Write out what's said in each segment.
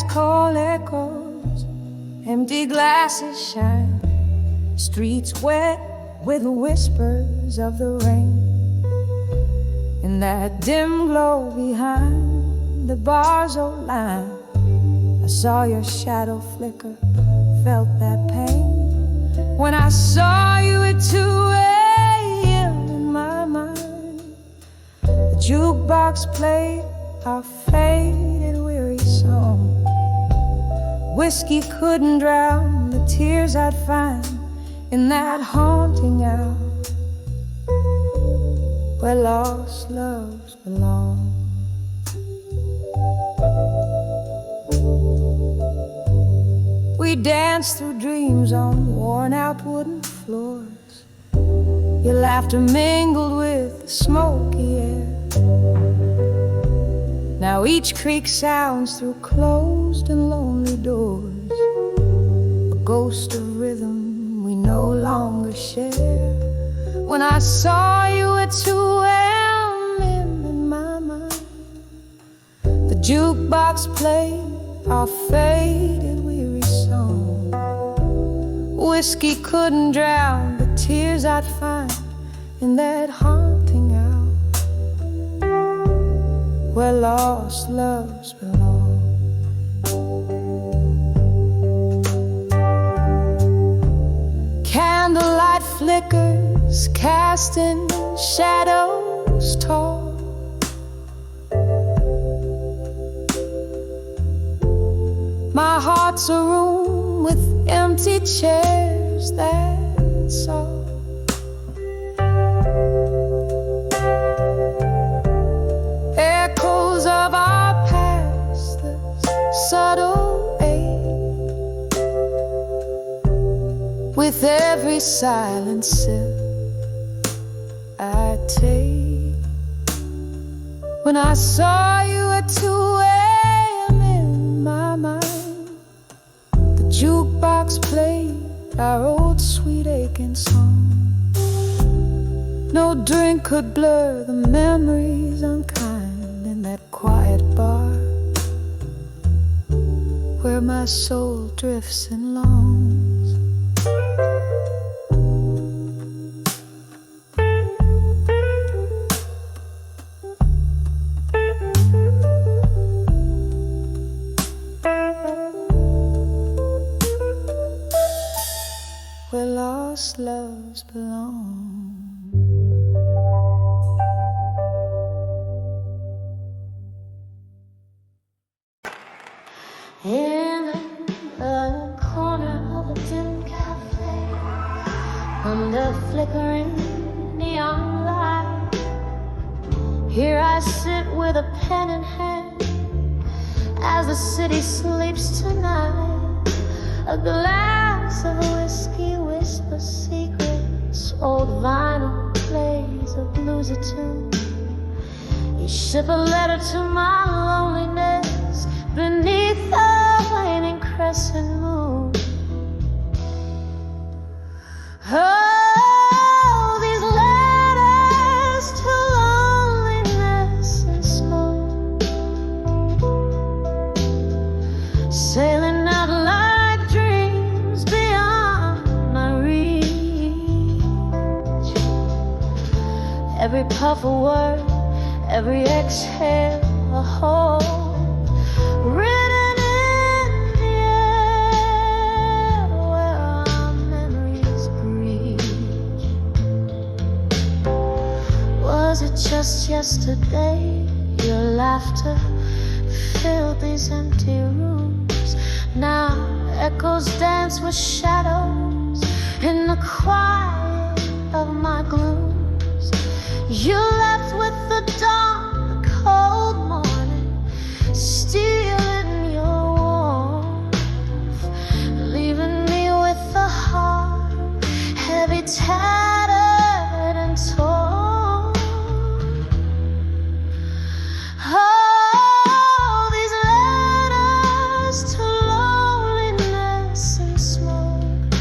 cold echoes, empty glasses shine, streets wet with whispers of the rain. In that dim glow behind the bar's old line, I saw your shadow flicker, felt that pain. When I saw you at 2 a.m. in my mind, the jukebox played our faded weary song. Whiskey couldn't drown the tears I'd find in that haunting hour where lost loves belong. We danced through dreams on worn-out wooden floors. Your laughter mingled with the smoky air. Now each creak sounds through closed and lonely doors, a ghost of rhythm we no longer share. When I saw you at 2 a.m. in my mind, the jukebox played our faded weary song. Whiskey couldn't drown the tears I'd find in that haunting hour where lost loves belong. Candlelight flickers, casting shadows tall. My heart's a room with empty chairs, that's all. Echoes of our past, the subtle ache. With every silent sip I take. When I saw you at 2 a.m. in my mind, the jukebox played our old sweet aching song. No drink could blur the memories unkind in that quiet bar where my soul drifts and longs. Where lost loves belong. In the corner of a dim cafe, under flickering neon light, here I sit with a pen in hand as the city sleeps tonight. A glass of whiskey whispers secrets, old vinyl plays a bluesy tune. You ship a letter to my loneliness beneath the waning crescent moon. Oh, these letters to loneliness and smoke, sailing out like dreams beyond my reach. Every puff a word, every exhale a hope, written in the air where our memories breach. Was it just yesterday your laughter filled these empty rooms? Now echoes dance with shadows in the quiet of my glooms. You left with the dawn, the cold morning, stealing your warmth, leaving me with a heart heavy, tattered and torn. Oh, these letters to loneliness and smoke,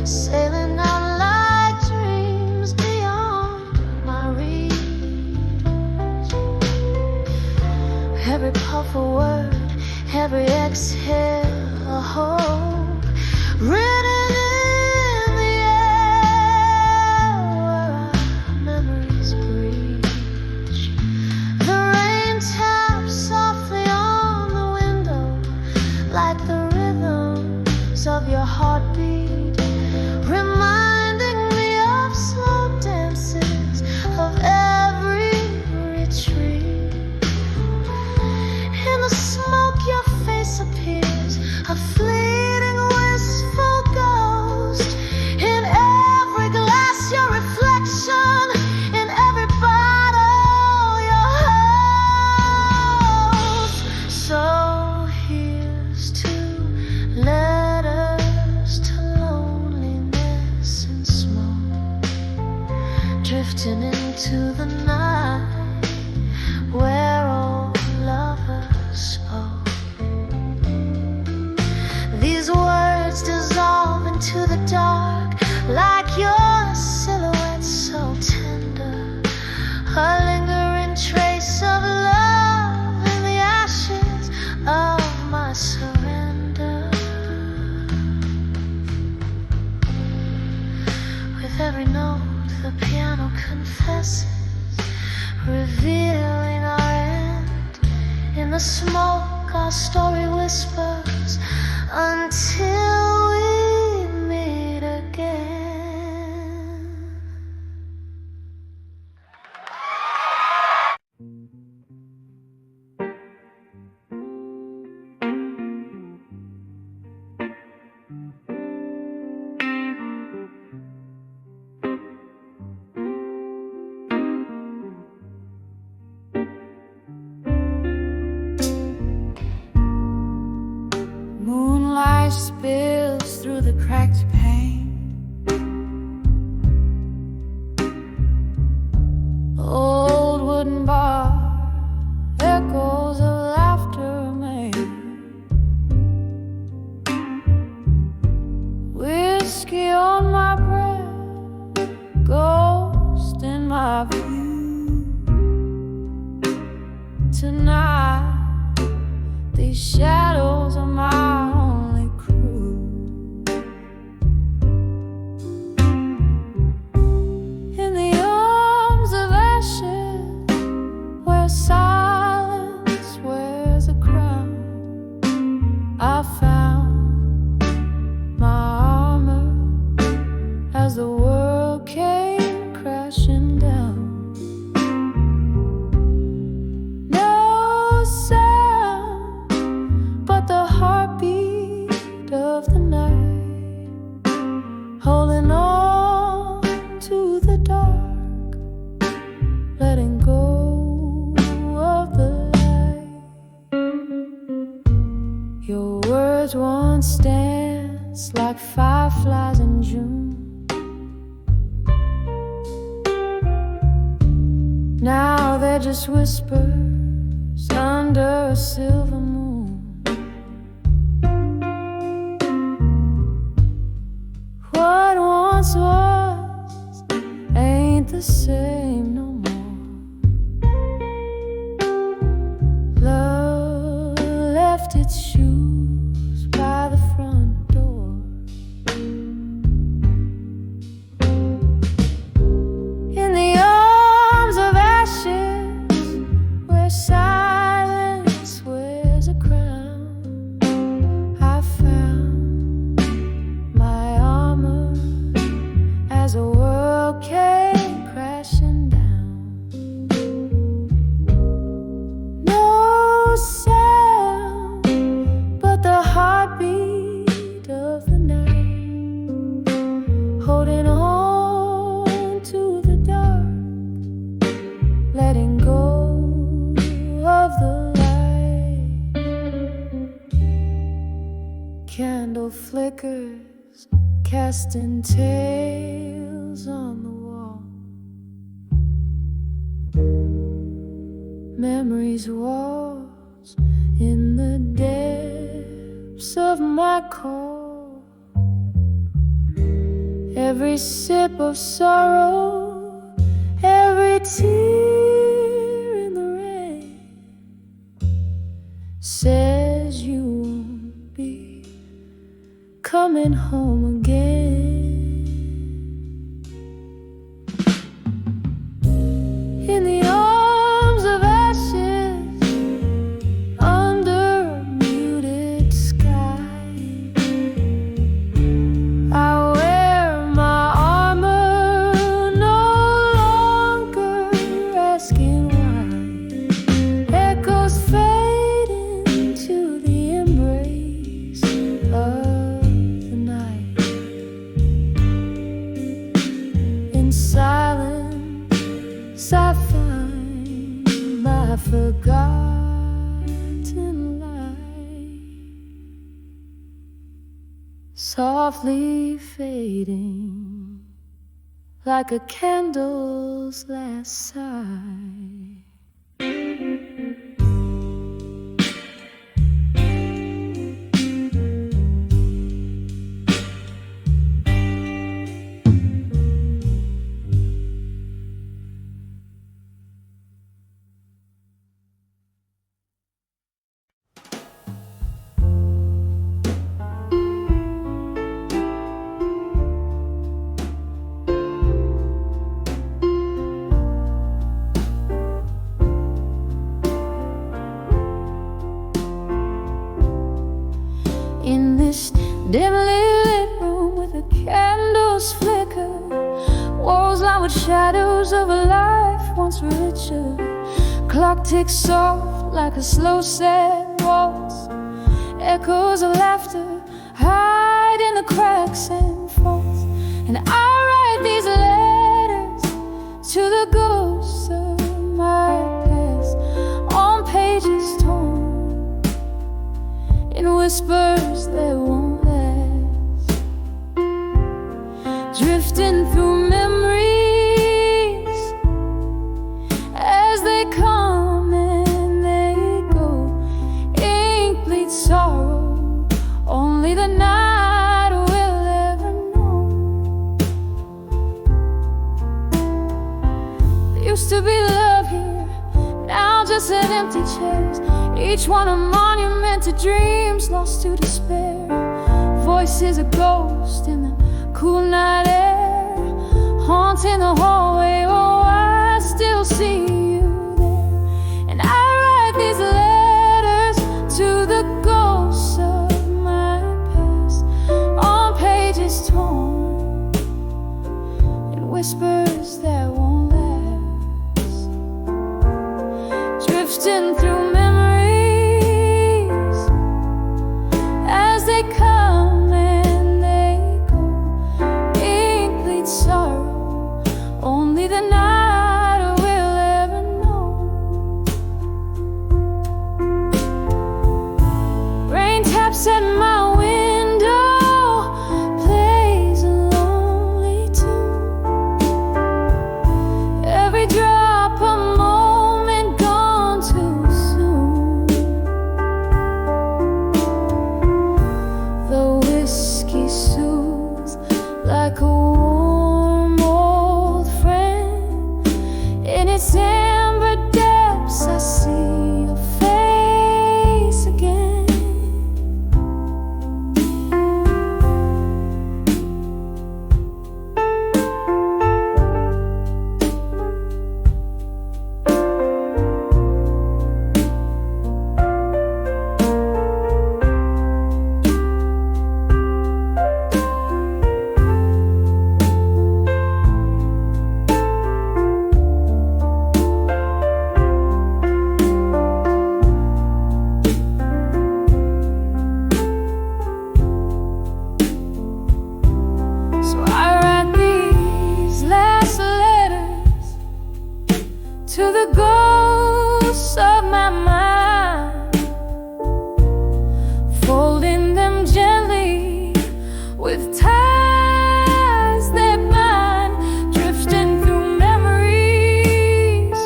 sailing out like dreams beyond my reach. Every part exhale a hope written in the air where our memories breach. The rain taps softly on the window like the rhythms of your heartbeat, reminding me of slow dances of every retreat. In the smoke your face appears, a fleeting wistful ghost. In every glass your reflection, in every bottle your host. So here's to letters to loneliness and smoke, drifting into the night where all lovers spoke. These words dissolve into the dark like your silhouette so tender, a lingering trace of love in the ashes of my surrender. With every note the piano confesses, revealing our end. In the smoke our story whispers until we meet again. Moonlight spills through the cracked pane. Old wooden bar, echoes of laughter remain. Whiskey on my breath, ghost in my view. Tonight these shadows are my only crew. In the arms of ashes, where silence wears a crown, I found my armor as the world came crashing down. No sound but the heartbeat of the night, holding on to the dark, letting go of the light. Your words once danced like fireflies in June. Now they're just whispers under a silver moon. What once was ain't the same no more. Love left its shoes by the front door. In the arms of ashes, where silence wears a crown, I found my armor as the world came crashing down. No sound but the heartbeat of the night, holding on to the dark, letting go of the light. Candle flickers, casting tales on the wall. Memories waltz in the depths of my core. Every sip of sorrow, every tear in the rain says you won't forgotten light, softly fading like a candle's last sigh. In this dimly lit room with the candles flicker, walls lined with shadows of a life once richer. Clock ticks soft like a slow sad waltz. Echoes of laughter hide in the cracks and folds. And I write these letters to the ghosts of my past on pages torn, in whispers that won't last, drifting through memories as they come and they go. Ink bleeds sorrow, only the night will ever know. There used to be love here, now just an empty chairs, each one a monument to dreams lost to despair. Voices a ghost in the cool night air, haunting the hallway. Oh, I still see you there. And I write these letters to the ghosts of my past on pages torn, in whispers that won't last, drifting through memories as they come and they go. Ink bleeds sorrow, only the night will ever know. Rain taps at my window, plays a lonely tune. Every drop a moment gone too soon. The whiskey soothes like a warm old friend. In its amber depths I see your face again. So I write these last letters to the ghosts of my mind, folding them gently with ties that bind, drifting through memories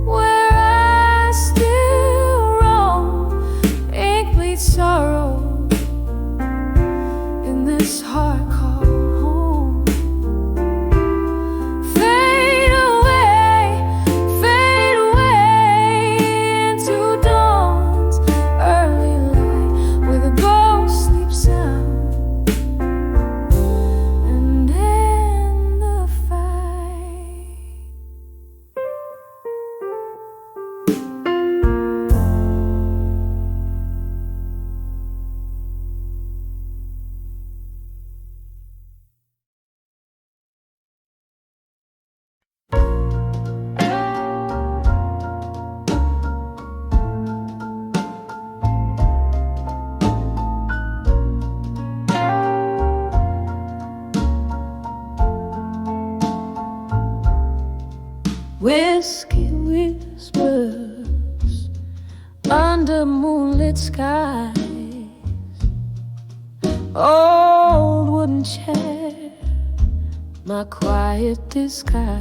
where I still roam. Ink bleeds sorrow in this heart called home. Fade away into dawn's early light, where the ghost sleeps sound and end the fight. Whiskey whispers moonlit skies, old wooden chair, my quiet disguise,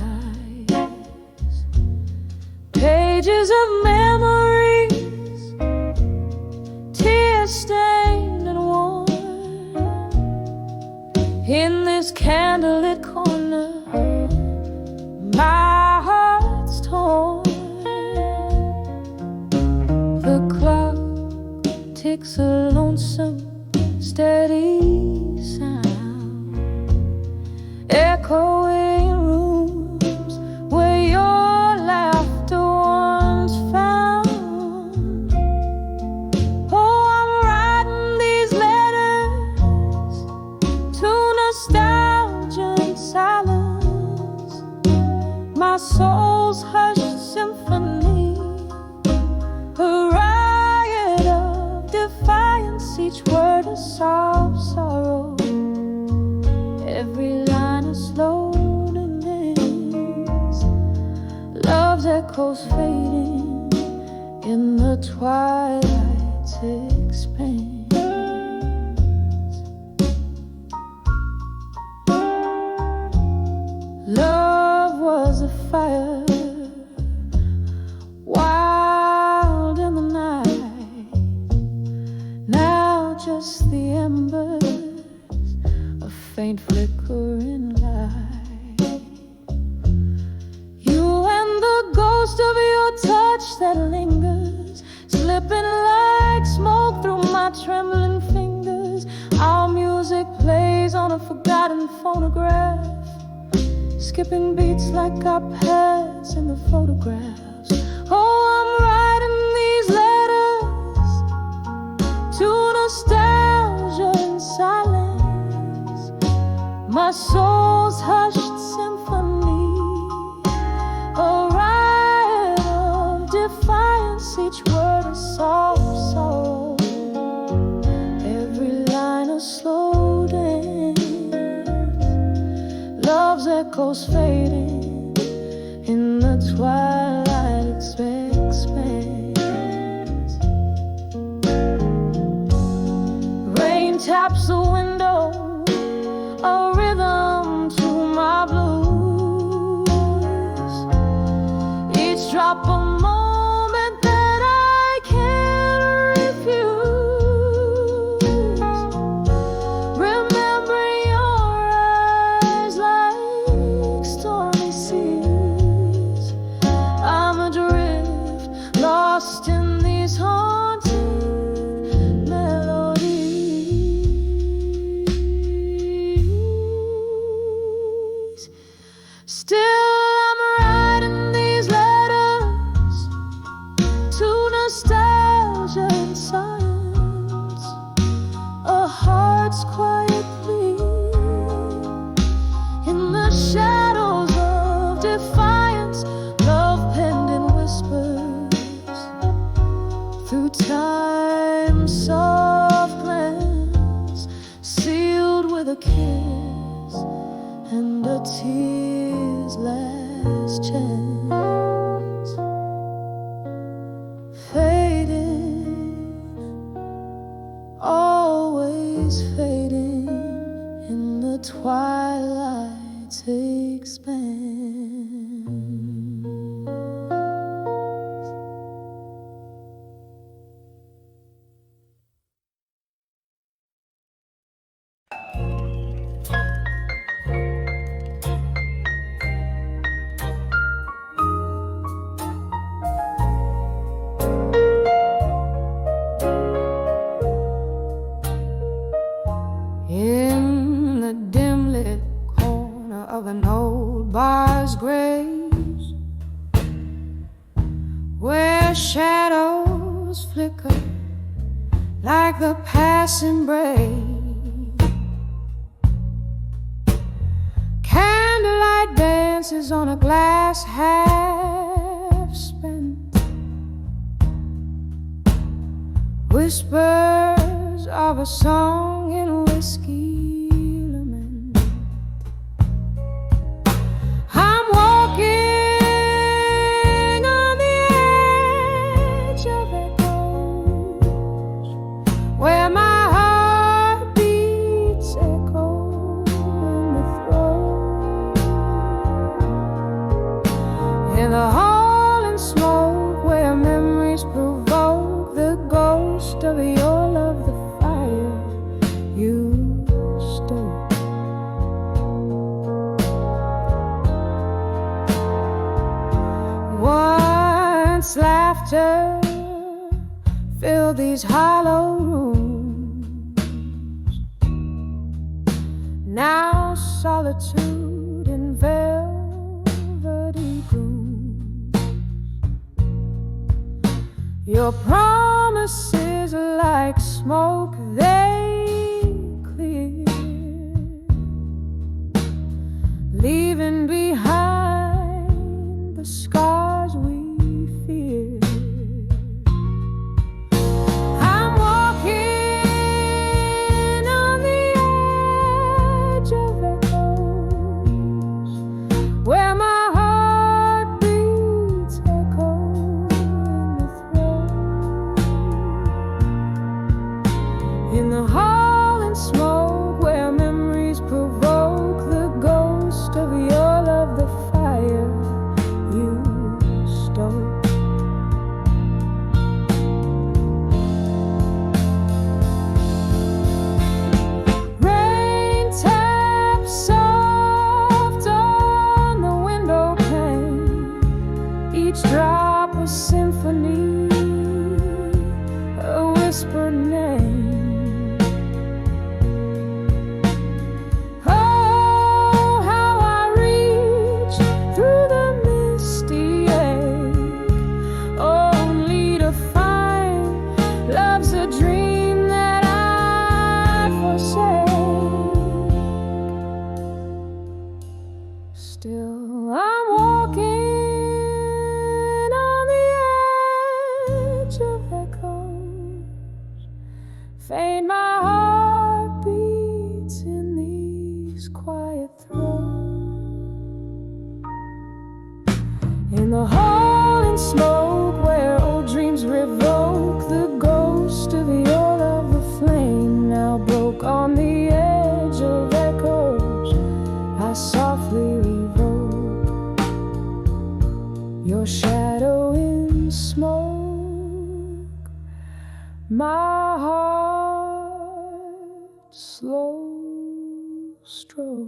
pages of memories, tear stained and worn, in this candlelit corner my heart's torn. The clock ticks a lonesome, steady sound, echoing in rooms where your laughter once found. Oh, I'm writing these letters to nostalgia and silence, my soul's hushed symphony, a riot of defiance, each word a soft sorrow, every line a slow dance. Love's echoes fading in the twilight's expanse. Love was a fire, wild in the night, now just the embers, a faint flickering light. You and the ghost of your touch that lingers, slipping like smoke through my trembling fingers. Our music plays on a forgotten phonograph, skipping beats like our past in the photographs. Oh, I'm writing these letters to nostalgia and silence, my soul's hushed symphony, a riot of defiance, each word a soft sorrow, every line a slow dance. Love's echoes fading in the twilight expanse. Rain taps the window, a rhythm to my blues, each drop a moment that I can't refuse. Remembering your eyes like stormy seas, I'm adrift, lost in these haunting melodies. Still I'm writing these letters to nostalgia and science, a heart's quiet plea in the shadows of defiance. Love penned in whispers through time's soft glance, sealed with a kiss and a tear's last chance. Fading, always fading in the twilight's expanse. In the dim lit corner of an old bar's graves, where shadows flicker like the passing brave, candlelight dances on a glass half spent, whispers of a song in whiskey lament. I'm walking on the edge of echo, laughter fill these hollow rooms. Now solitude in velvety grooves. Your promises like smoke, they clear, leaving behind the scars we fear. I'm walking on the edge of echoes, where my heart beats echo in the throat. In the hall and smoke, where memories provoke the ghost of your love, the fire you stole. Rain taps soft on the window pane, each drop a symphony, a whispered name. Oh, how I reach through the misty ache, only to find love's a dream that I forsake. Still, I'm walking on the edge of echoes, faint my heart beats in these quiet throats. In the hall and smoke, where old dreams revoke the ghost of your love, the flame now broke on the edge of echoes. I softly revoke your shadow in smoke, my heart slow stroke.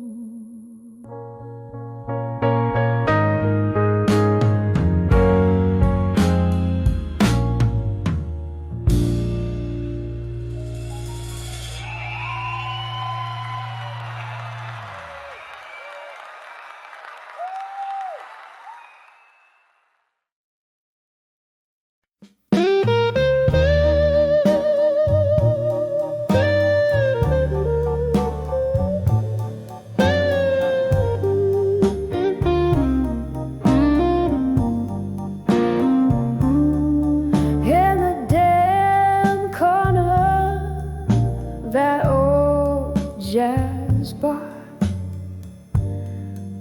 In the dim corner of that old jazz bar,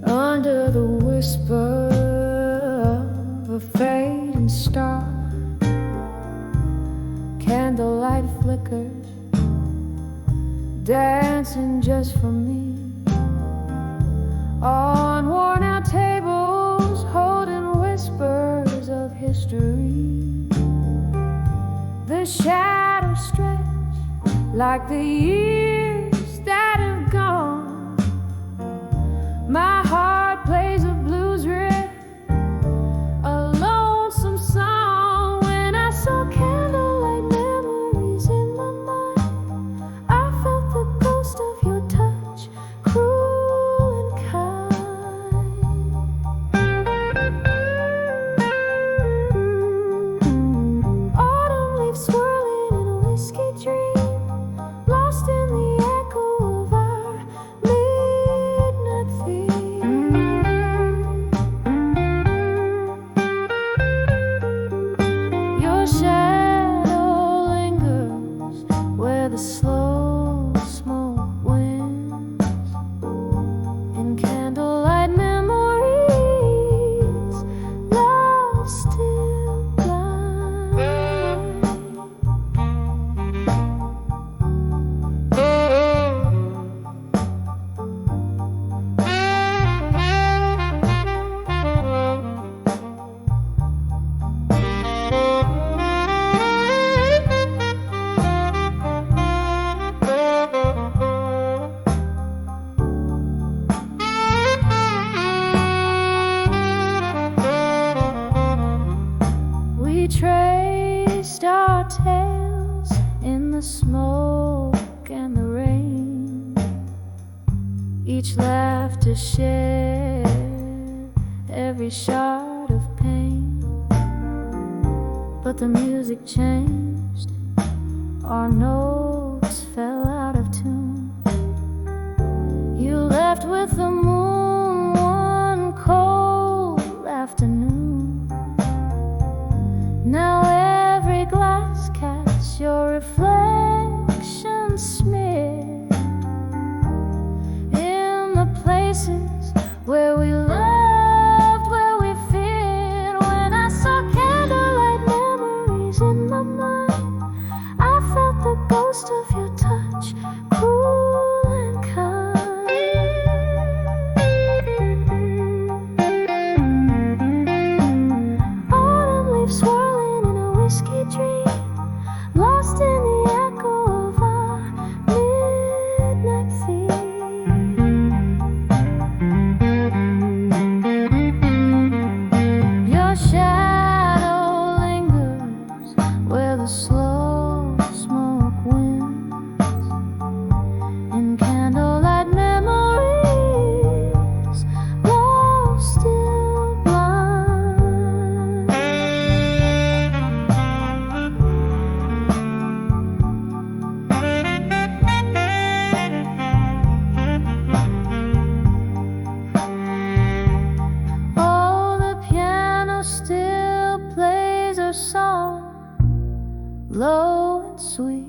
under the whisper of a fading star, candlelight flickers, dancing just for me, on worn out tables holding whispers of history. The shadows stretch like the years that have gone. My heart plays a blues riff, a lonesome song. When I saw candlelight memories in my mind, I felt the ghost of your touch, cruel and kind. Autumn leaves swirling in a whiskey dream, lost in the the smoke and the rain, each laughter shared, every shard of pain. But the music changed, our notes fell out of tune. You left with the moon one cold afternoon. Now every glass casts your reflection smeared in the places where we loved, where we feared. When I saw candlelight memories in my mind, I felt the ghost of your touch, cool and kind. Autumn leaves swirling in a whiskey dream, lost in the echo of our midnight theme. Your shadow lingers where the slow smoke wins, in candlelight memories, love still blind. Oh, the piano still plays our song, low and sweet,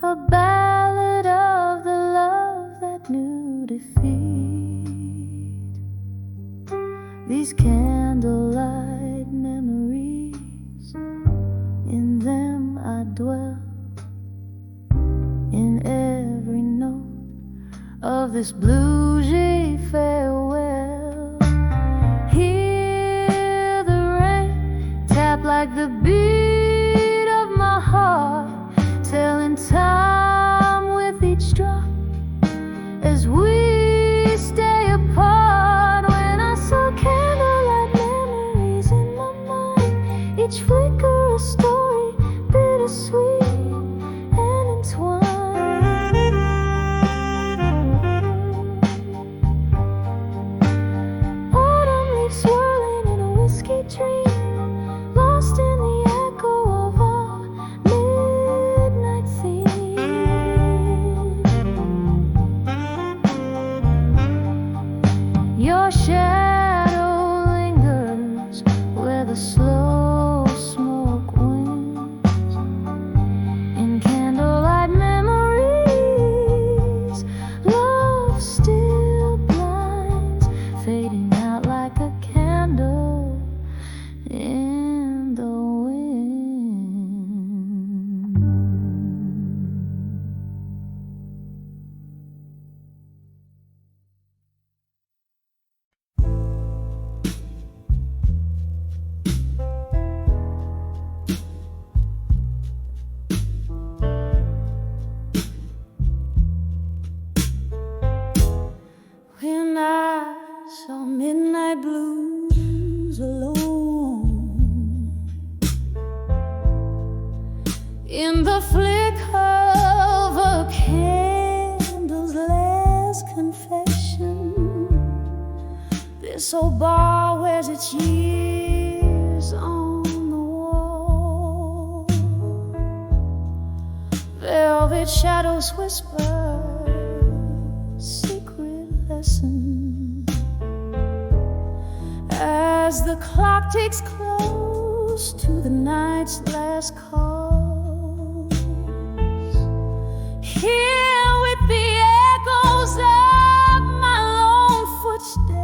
a ballad of the love that knew defeat. These candlelight memories, in them I dwell, in every note of this bluesy farewell. Hear the rain tap like the beat of my heart, telling time with each drop as we stay apart. When I saw candlelight memories in my mind, each flicker a story, bittersweet and entwined. Autumn leaves swirling in a whiskey dream, lost in the echo of our midnight theme. Your shadow lingers where the slow smoke wins, in candlelight memories, love still blinds, fading out like a candle in the wind. When I saw midnight blues alone, in the flicker of a candle's last confession, this old bar wears its years on the wall. Velvet shadows whisper secret lesson as the clock ticks close to the night's last calls. Here with the echoes of my lone footsteps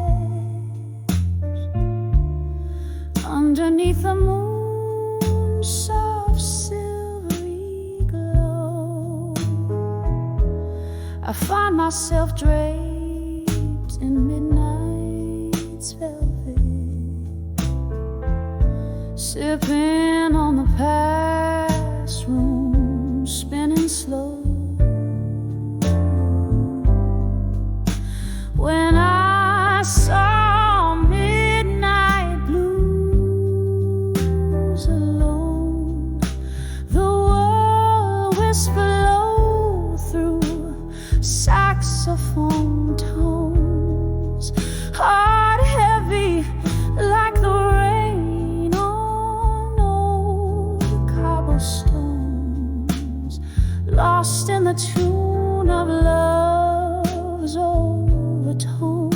underneath the moon's soft silvery glow, I find myself draped in midnight's velvet, sipping on the past room, spinning slow. When I saw midnight blues alone, the world overtones.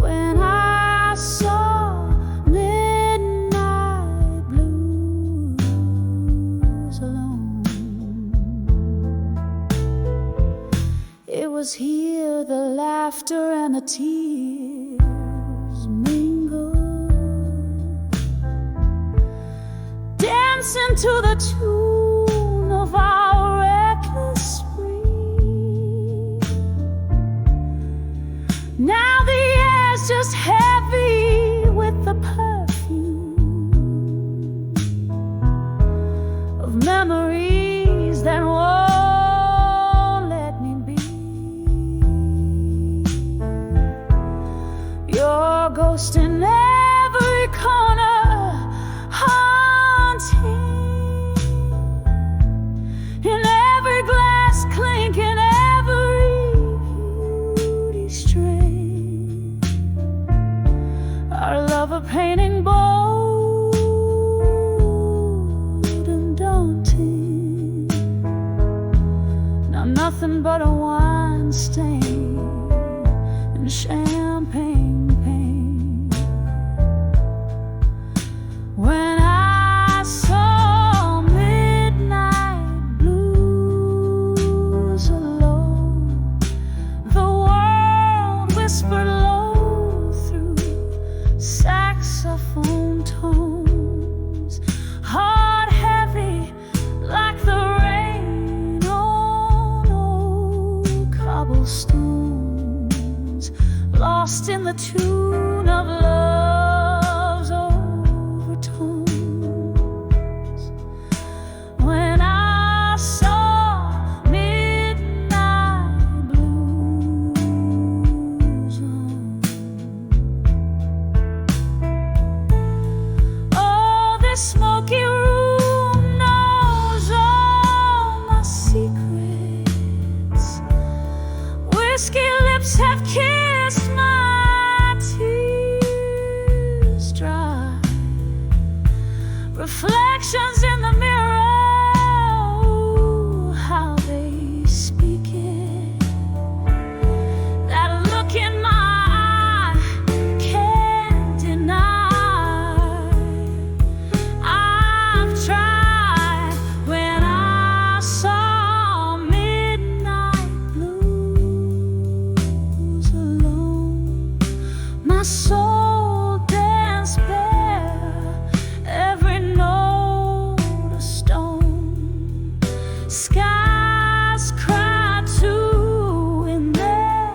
When I saw midnight blues alone, it was here the laughter and the tears mingled, dancing to the tune of our reckless spree. Now the air's just heavy with the perfume of memories that won't let me be. Your ghost in every corner, haunting, in every glass clink, in every beauty stray. Our love a painting bold and daunting. Now nothing but a wine stain and champagne pain. When I saw midnight blues alone, the world whispered low through saxophone tones, heart heavy like the rain on old cobblestones, lost in the tune of love's overtones. When I saw midnight blues on, oh, this smoky room knows all my secrets. Whiskey lips have kissed my tears dry. Reflections in the mirror, ooh, how they speak it. That look in my eye can't deny. I've tried. When I saw midnight blues alone, my soul danced bare, every note a stone. Skies cry too in their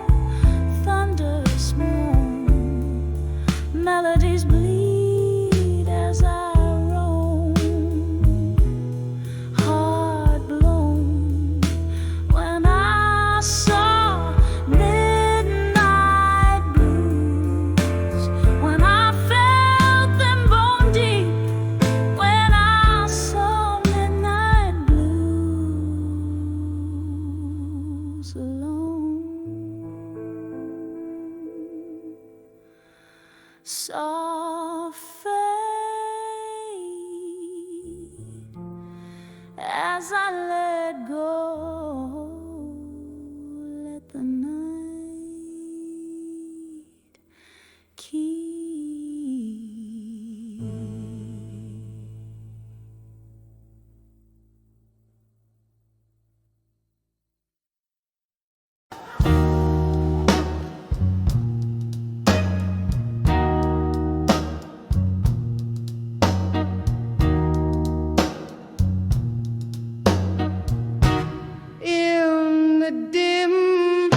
thunderous moan. Melodies bleed as I roam, heart blown. When I saw midnight blues, when I felt them bone deep, when I saw midnight blues alone, saw fade as I let go, let the night keep. In the dim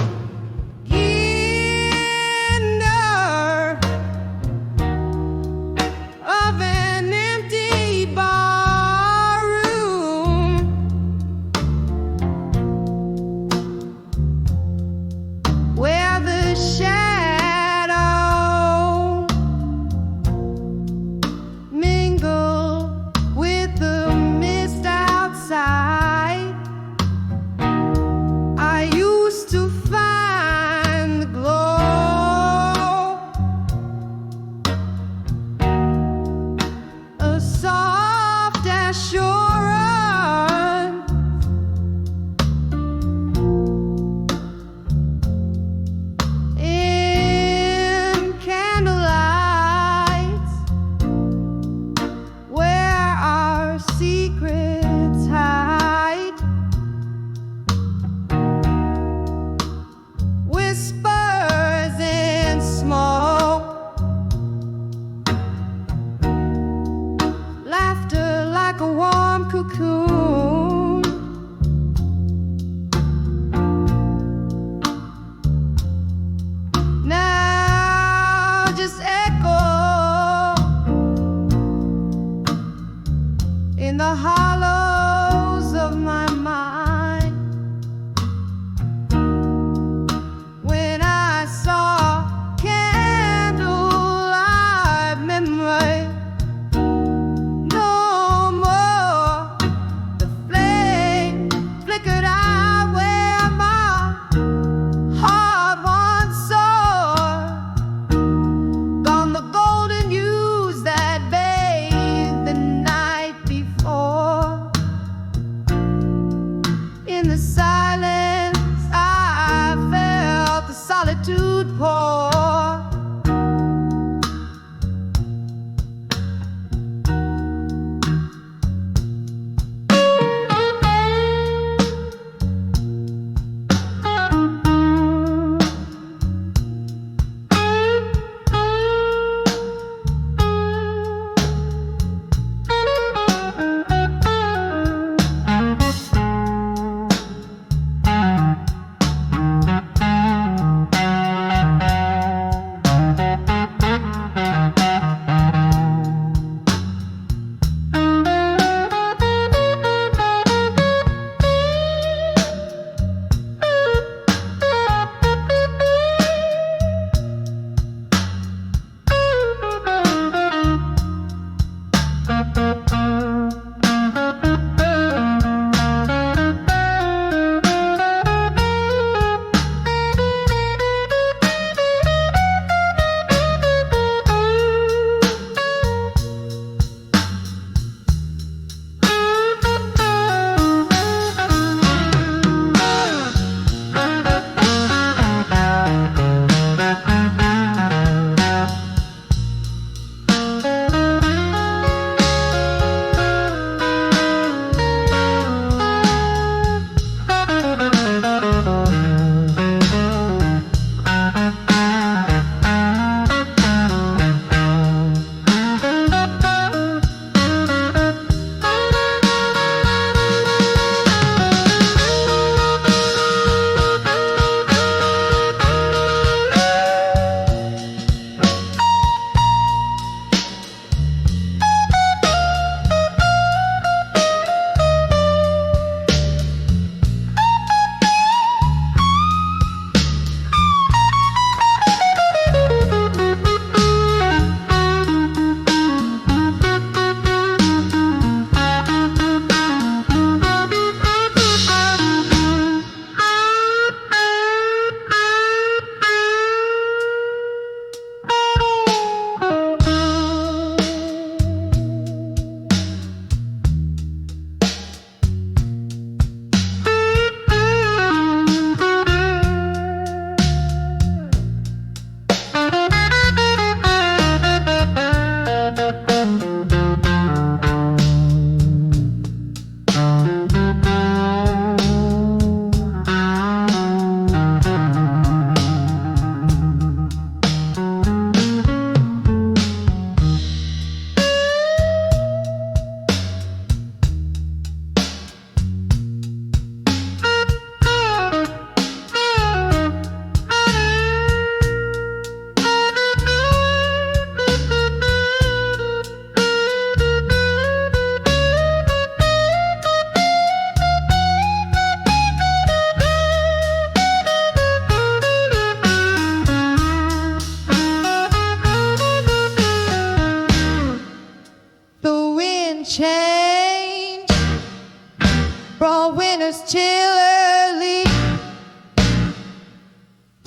glimmer of an empty barroom,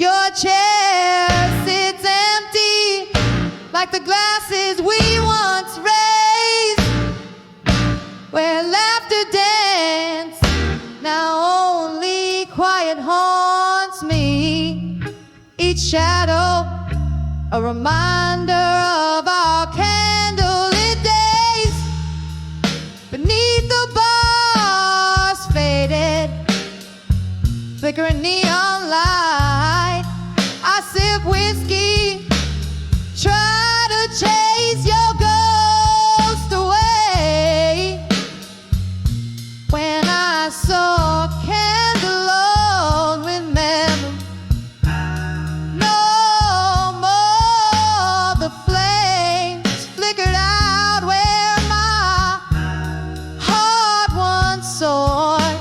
Your chair sits empty, like the glasses we once raised, where laughter danced. Now only quiet haunts me. Each shadow a reminder of our candlelit days. Beneath the bars, faded, flickering neon light, I sip whiskey, try to chase your ghost away. When I saw a candle alone with memory, no more the flames flickered out where my heart once soared.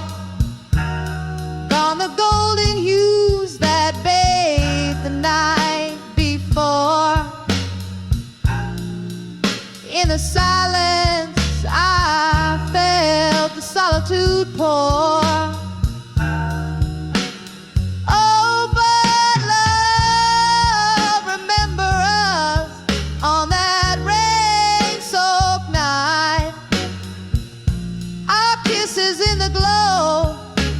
Gone the golden hues that bathed the night before. In the silence I felt the solitude pour. Oh, but love, remember us on that rain-soaked night. Our kisses in the glow,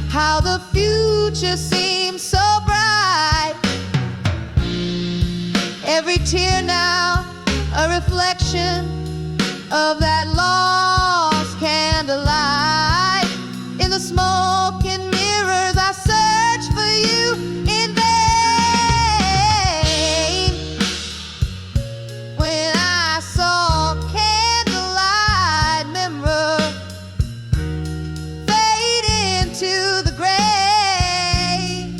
how the future seems so bright. Every tear now a reflection of that lost candlelight. In the smoke and mirrors I search for you in vain. When I saw candlelight memory fade into the gray,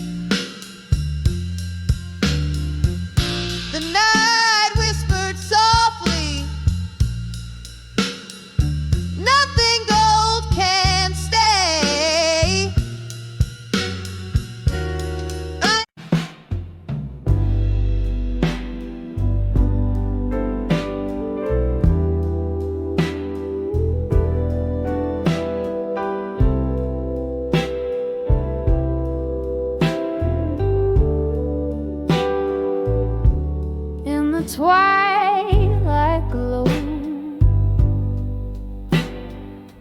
the night whispered softly, nothing gold can stay. In the twilight glow,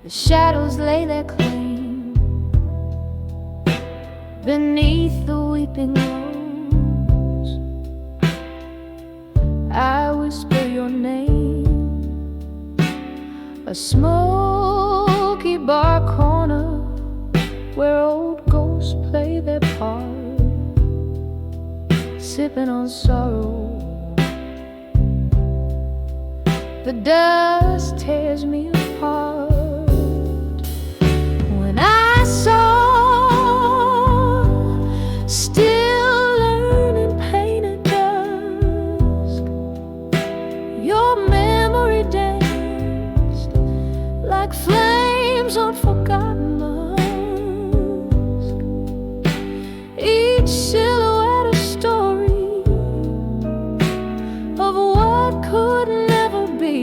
the shadows lay their claim beneath the weeping rose. I whisper your name, a smoky bar corner where old ghosts play their part, sipping on sorrow. The dust tears me apart. When I saw, still learning pain at dusk, your memory danced like flames on forgotten musk. Each silhouette a story of what could never be.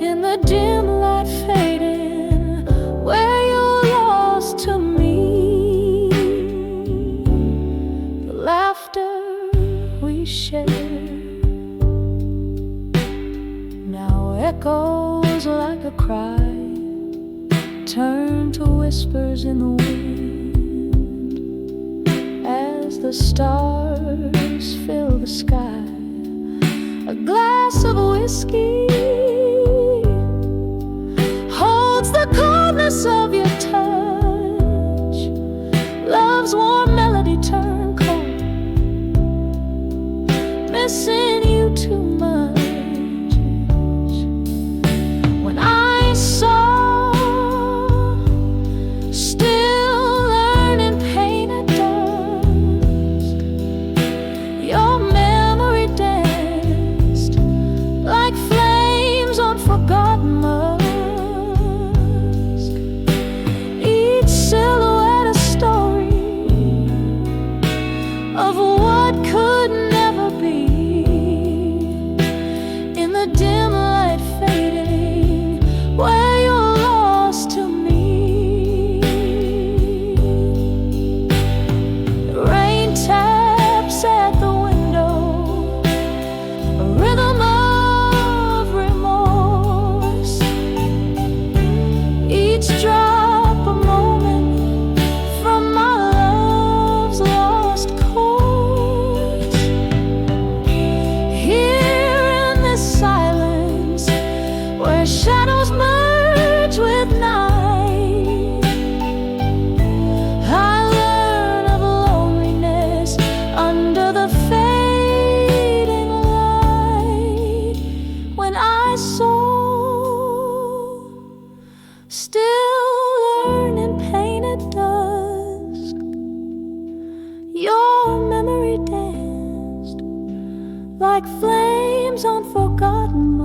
In the dim light fading, where you're lost to me, the laughter we shared now echoes like a cry, turn to whispers in the wind as the stars fill the sky. A glass of whiskey holds the coldness of your touch. Love's warm melody turned cold, missing you too much. When I saw, still learning pain at dusk, your memory danced like flames on forgotten musk. Each silhouette a story of what could never be. your memory danced like flames on forgotten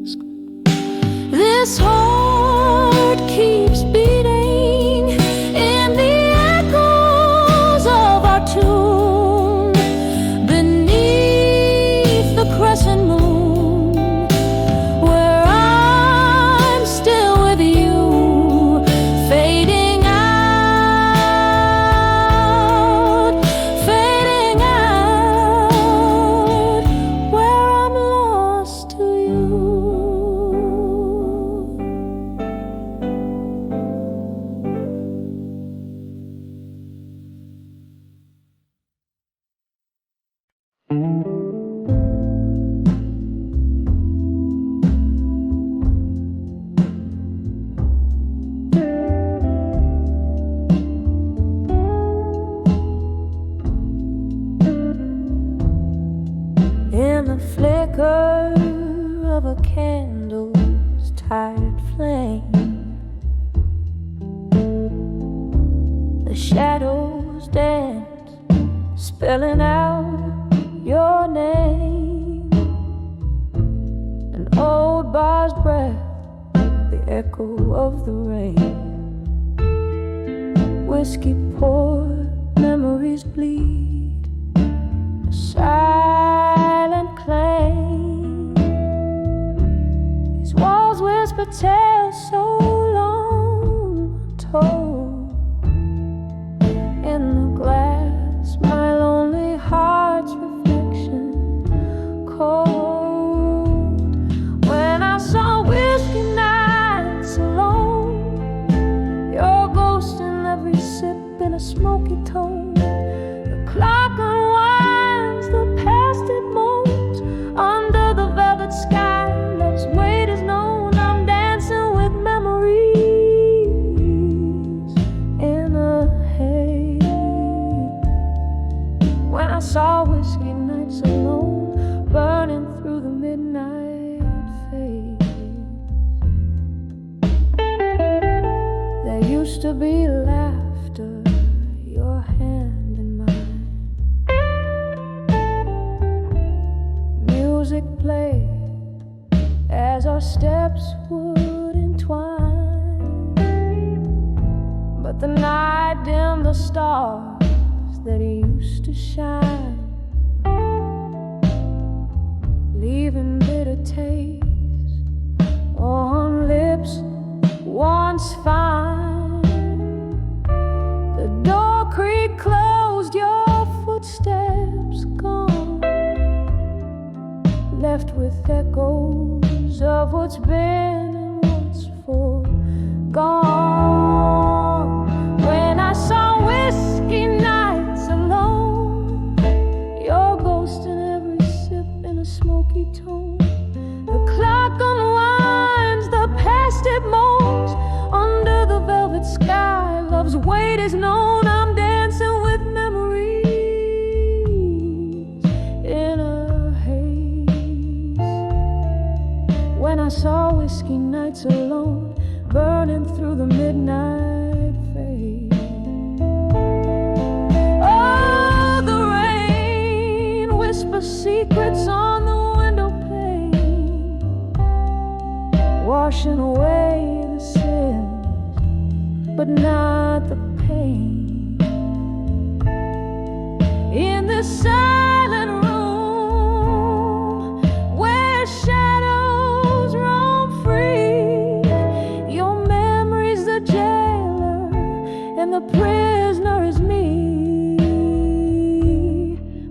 masks. This heart keeps beating in the echoes of our tune beneath the crescent moon, where I'm still with you, fading out, where I'm lost to you. In the flicker of a candle's tired flame, the shadows dance, spelling out your name. An old bar's breath, the echo of the rain. Whiskey poured, memories bleed, a silent claim. These walls whisper tales so long told. In the glass, my lonely heart's reflection cold. When I saw whiskey nights alone, your ghost in every sip in a smoky tone. The clock unwinds, the past it moans under the velvet sky. Love's weight is known. I'm dancing with memories in a haze. When I saw whiskey nights alone, burning through the midnight fade. There used to be laughter, your hand in mine. Music played as our steps would entwine. But the night dimmed the stars that used to shine, leaving bitter taste on lips once fine. The door creaked closed, your footsteps gone, left with echoes of what's been and what's forgone. When I saw whiskey nights alone, your ghost in every sip in a smoky tone. The clock unwinds, the past it moans under the velvet sky. Love's weight is known. I'm dancing with memories in a haze. When I saw whiskey nights alone, burning through the midnight fade. Oh, the rain whispers secrets on the window pane, washing away the sins, but not the pain. In this silent room where shadows roam free, your memory's the jailer and the prisoner is me.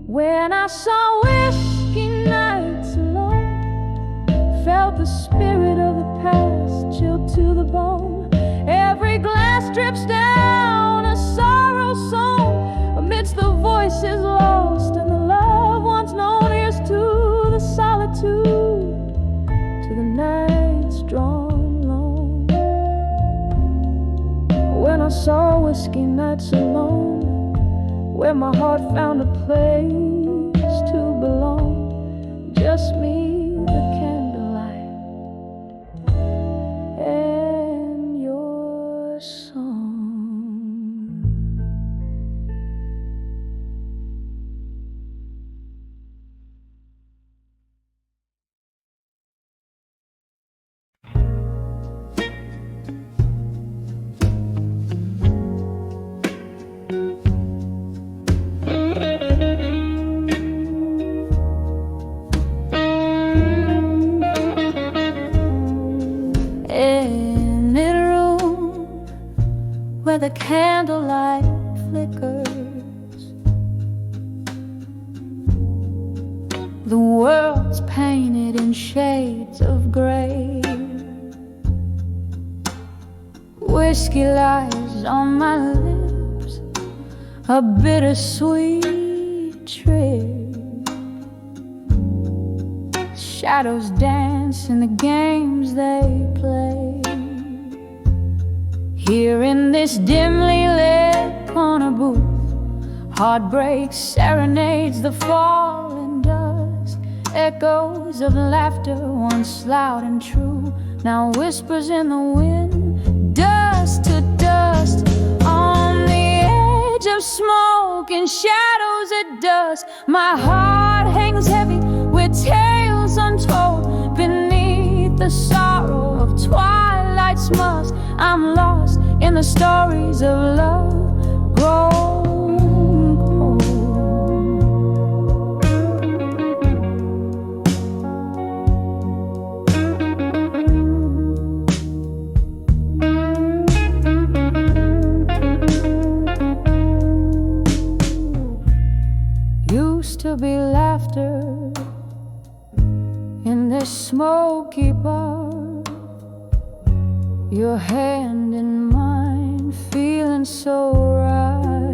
When I saw whiskey nights alone, felt the spirit of the past chilled to the bone. Every glass drips down a sorrow song amidst the voices lost and the love once known. Here's to the solitude, to the nights drawn long. When I saw whiskey nights alone, where my heart found a place to belong, just me, the candlelight, and your song. shades of gray. Whiskey lies on my lips, a bittersweet trip. Shadows dance in the games they play. Here in this dimly lit corner booth, heartbreak serenades the falling dusk. Echoes of laughter once loud and true, now whispers in the wind, dust to dust. On the edge of smoke and shadows at dusk, my heart hangs heavy with tales untold. Beneath the sorrow of twilight's musk, I'm lost in the stories of love grown cold. Used to be laughter in this smoky bar, your hand in mine, feeling so right.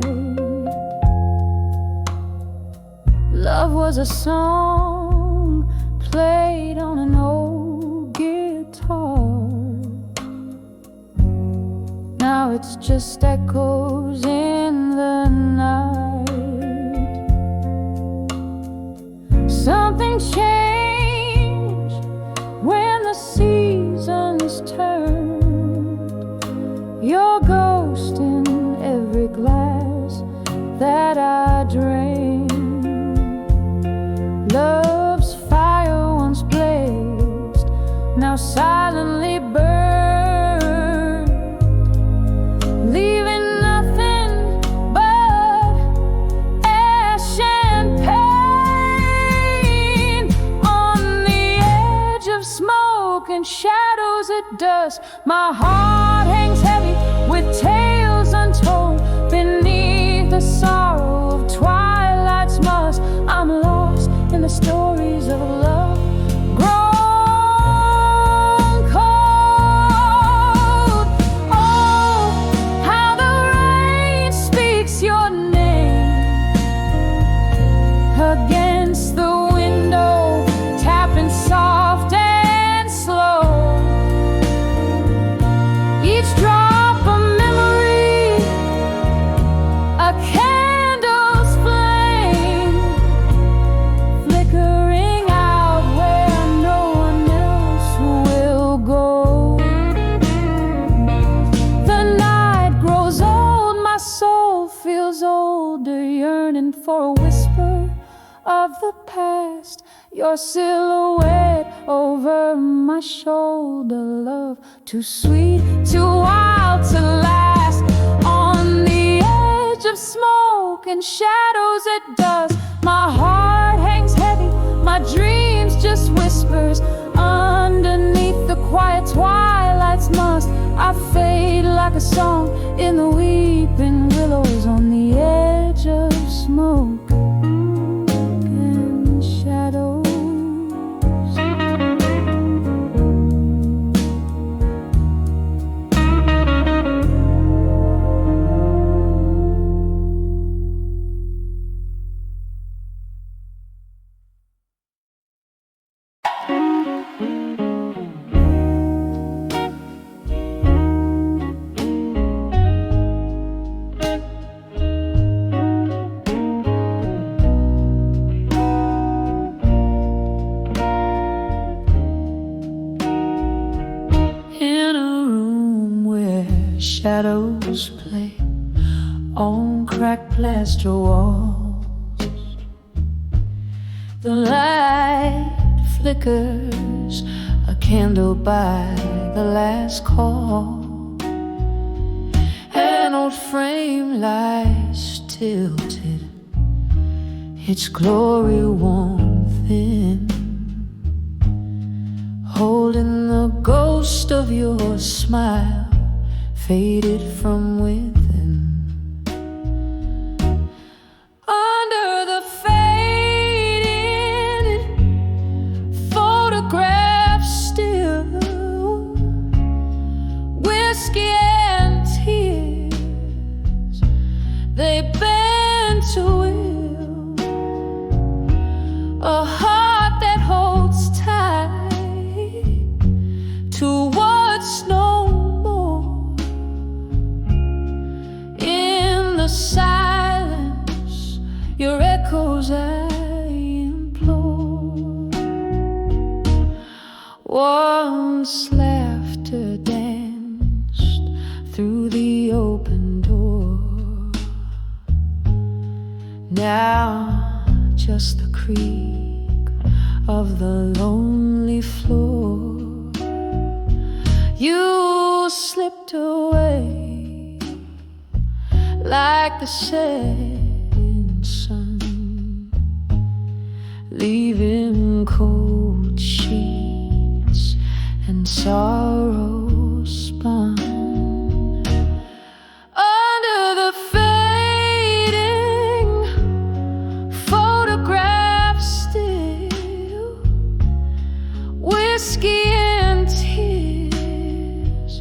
Love was a song played on an old guitar. Now it's just echoes in the night. Something changed when the seasons turned. Your ghost in every glass that I drained. Love's fire once blazed, now silently burned, leaving nothing but ash and pain. On the edge of smoke and shadows at dusk, my heart hangs heavy with tales untold. Beneath the sorrow of twilight's musk, I'm lost in the stories of love grown cold. Oh, how the rain speaks your name against the window, tapping soft and slow. Each drop a memory, a candle's flame, flickering out where no one else will go. The night grows old, my soul feels older, yearning for a whisper of the past. Your silhouette over my shoulder, love too sweet, too wild to last. On the edge of smoke and shadows at dusk, my heart hangs heavy, my dreams just whispers. Underneath the quiet twilight's musk, I fade like a song in the weeping willows. On the edge of smoke and shadows. In a room where shadows play on cracked plaster walls, the light flickers, a candle by the last call. An old frame lies tilted, its glory worn thin, holding the ghost of your smile, faded from within. Under the faded photograph they bend to will, a heart that holds tight to what's no more. In the silence, your echoes I implore. Once laughter danced through the open door. Now just the creak of the lonely floor. You slipped away like the setting sun, leaving cold sheets and sorrow spun. Under the fading photograph still, whiskey and tears,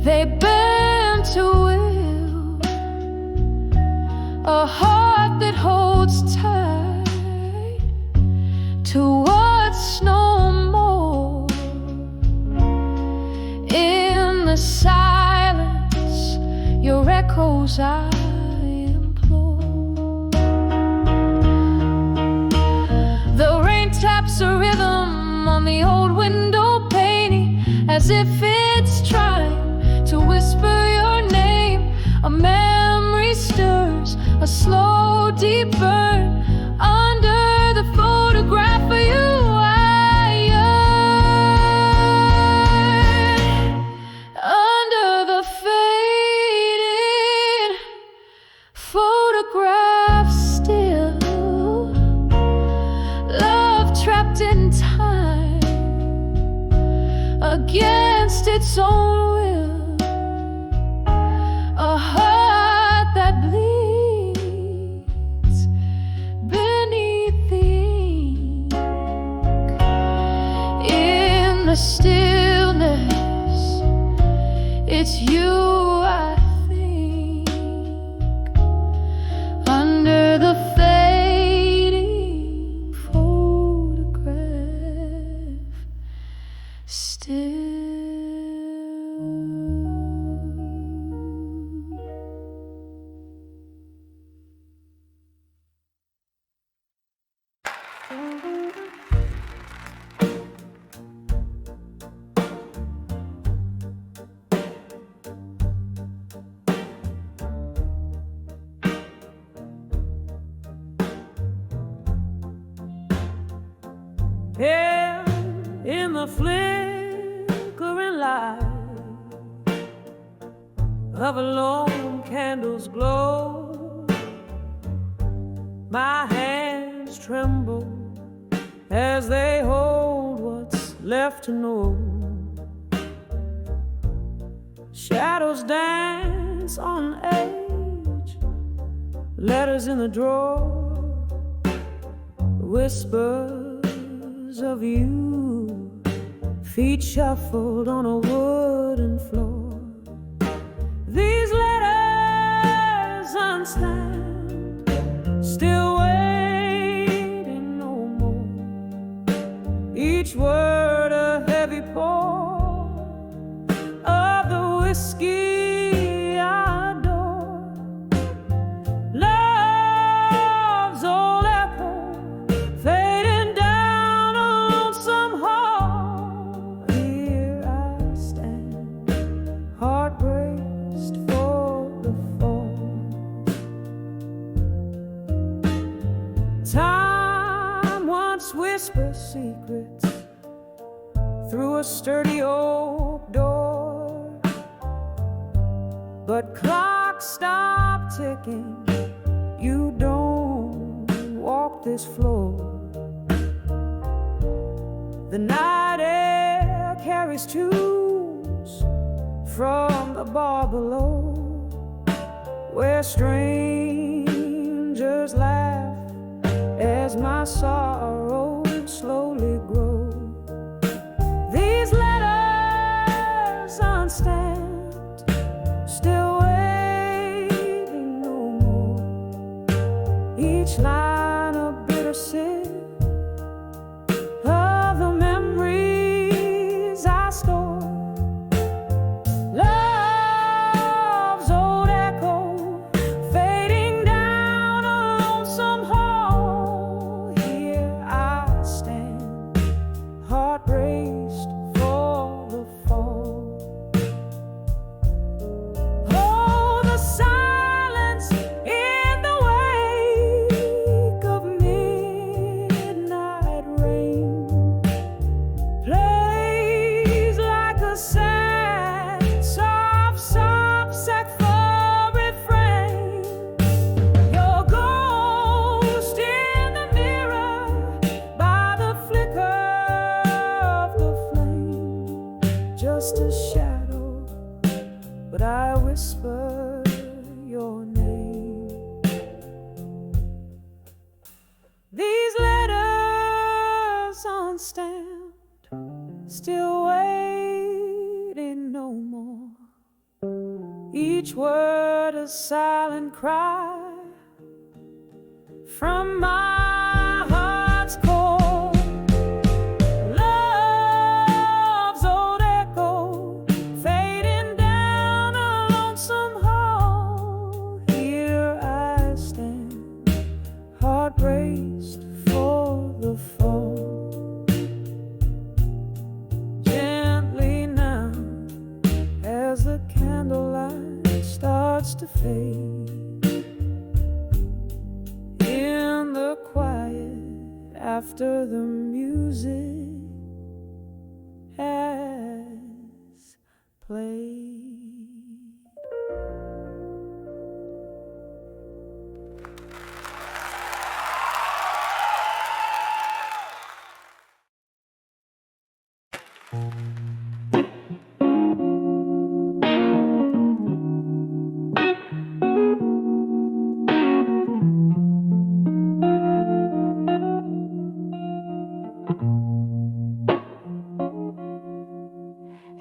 they bend to will, a heart that holds tight to what's no more. In the silence, your echoes I implore. The rain taps a rhythm on the old window painting, as if it's trying to whisper your name. A memory stirs, a slow deep burn under the photograph of you. I yearn under the faded photograph still, love trapped in time against its own will, a heart that bleeds beneath the ink. In the stillness, it's you I think, under the fading photograph still. Here in the flickering light of a lone candle's glow, my hands tremble as they hold what's left to know. Shadows dance on age, letters in the drawer, whispers of you, feet shuffled on a wooden floor. These letters unstand, still waiting no more. Each word a heavy pour of the whiskey I adore. Love's old echo fading down a lonesome hall. Here I stand, heart braced for the fall. Time once whispered secrets through a sturdy oak door, but clocks stop ticking. You don't walk this floor. The night air carries tunes from the bar below, where strangers laugh as my sorrow slowly grows. These letters unstamped, still waiting no more. each line a bitter sip of the memories I store. Love's old echo fading down a lonesome hall. Here I stand, heart raced for the fall. Oh, the silence in the wake of midnight rain plays like a sad, soft saxophone refrain. Your ghost in the mirror by the flicker of the flame, just a shadow, but I whisper your name. These letters unstamped, still waiting no more. Each word a silent cry from my heart's core. Love's old echo fading down a lonesome hall. Here I stand, heart raced for the fall. Gently now, as the candlelight starts to fade, in the quiet after the music has played.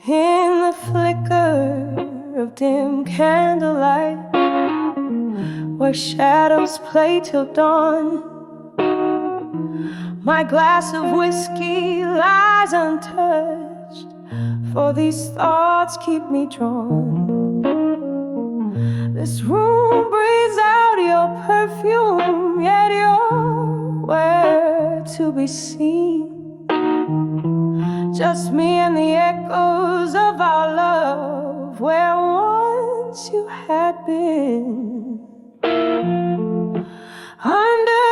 In the flicker of dim candlelight, where shadows play till dawn, my glass of whiskey lies untouched, for these thoughts keep me drawn. This room breathes out your perfume, yet you're where to be seen. Just me and the echoes of our love, where once you had been. Under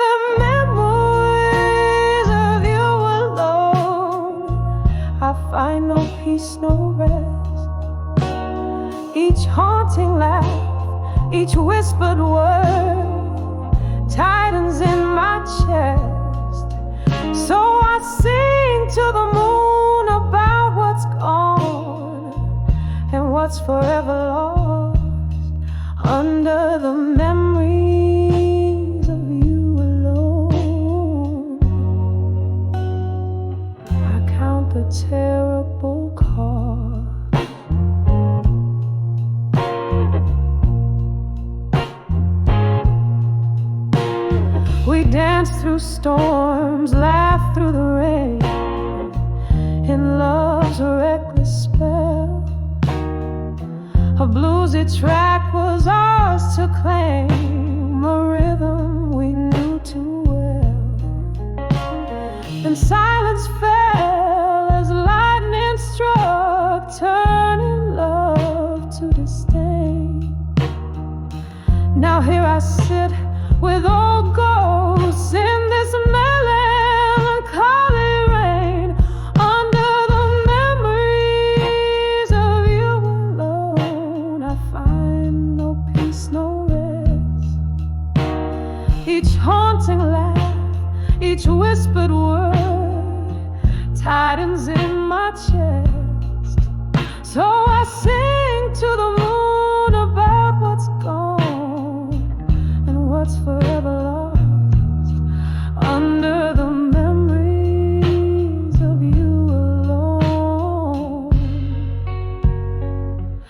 the memories of you alone, I find no peace, no rest. Each haunting laugh, each whispered word tightens in my chest. So I sing to the moon about what's gone and what's forever lost. Under the memories of you alone, I count the terrible cost. We dance through storms, laugh through the rain, in love's reckless spell. A bluesy track was ours to claim, a rhythm we knew too well. And silence fell as lightning struck, turning love to disdain. Now here I sit with old ghosts in this melancholy rain, under the memories of you alone. I find no peace, no rest. Each haunting laugh, each whispered word tightens in my chest. So I sing to the moon about what's gone and what's forever lost. Under the memories of you alone,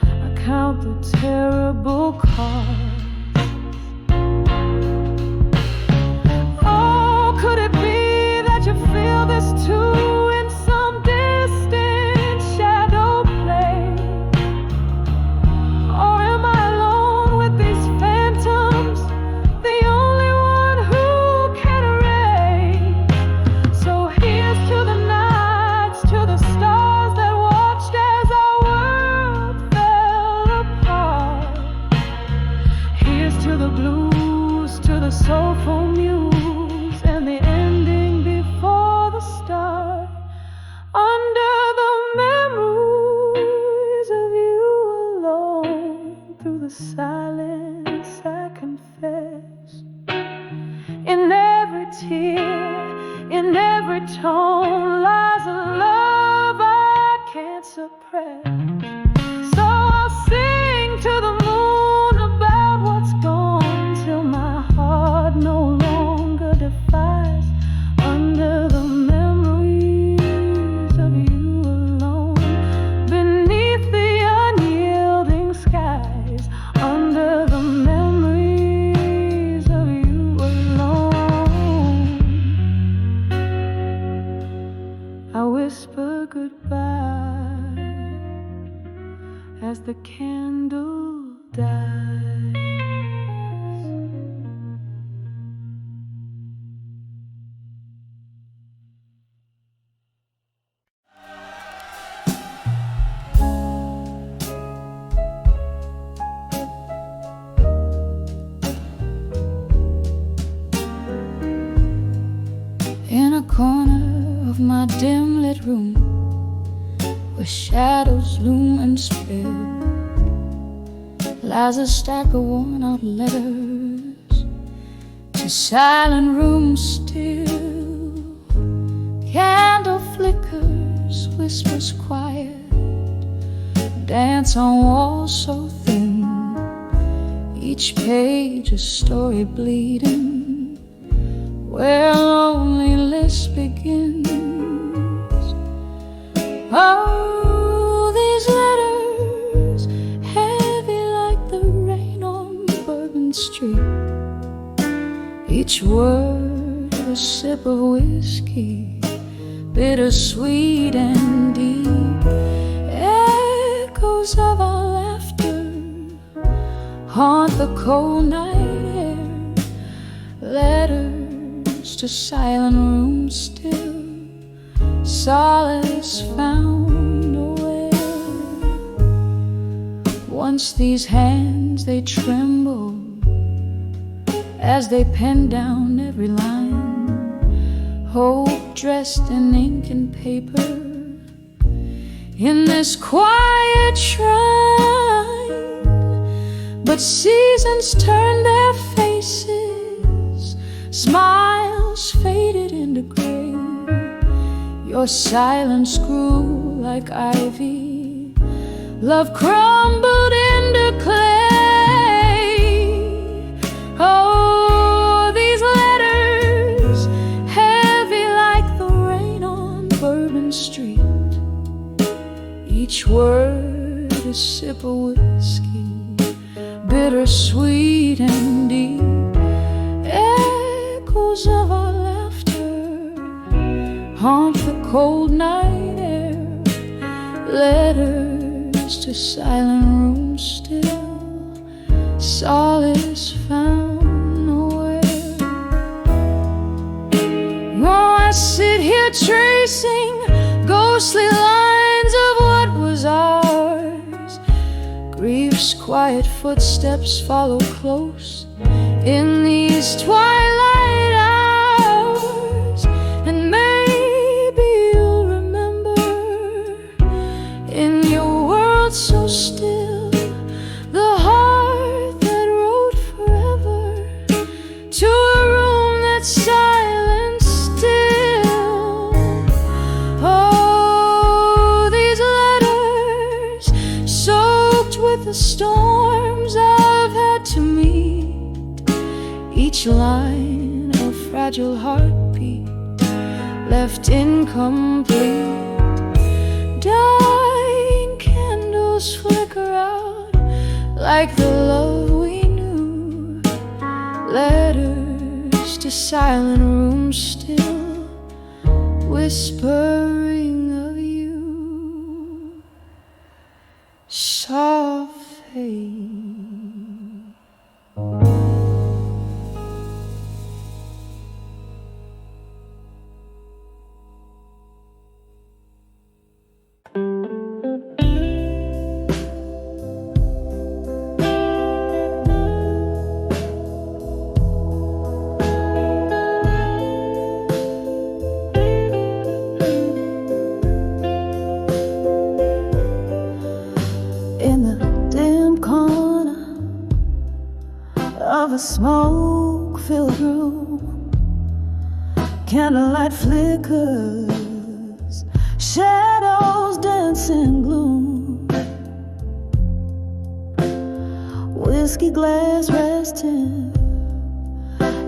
I count the terrible cost. the soulful muse and the ending before the start. Under the memories of you alone, through the silence I confess. In every tear, in every tone lies a love I can't suppress. So I'll sing to the moon about what's gone, till my heart no longer defies. Under the memories of you alone, beneath the unyielding skies. Under the memories of you alone, I whisper goodbye as the candle dies. In a corner of my dim lit room, where shadows loom and spill, lies a stack of worn out letters to silent rooms still. Candle flickers, whispers quiet, dance on walls so thin. Each page a story bleeding, where loneliness begins. Oh, these letters, heavy like the rain on Bourbon Street. Each word a sip of whiskey, bittersweet and deep. Echoes of our laughter haunt the cold night air. Letters to silent rooms still, solace found nowhere. Once these hands they trembled as they penned down every line. Hope dressed in ink and paper in this quiet shrine. But seasons turned their faces, smiles faded into gray. Your silence grew like ivy, love crumbled into clay. Oh, these letters, heavy like the rain on Bourbon Street. Each word a sip of whiskey, bittersweet and deep. Echoes of our laughter haunt the cold night air. Letters to silent rooms still, solace found nowhere. Oh, I sit here tracing ghostly lines of what was ours. Grief's quiet footsteps follow close in these twilight hours. And maybe you'll remember, in your world so still, the heart that wrote forever to a room that's silent still. Oh, these letters soaked with the storms I've had to meet. Each line a fragile heartbeat left incomplete. Dying candles flicker out like the love we knew. Letters to silent rooms still, whispering of you. Soft fade. smoke-filled room, candlelight flickers, shadows dance in gloom, whiskey glass resting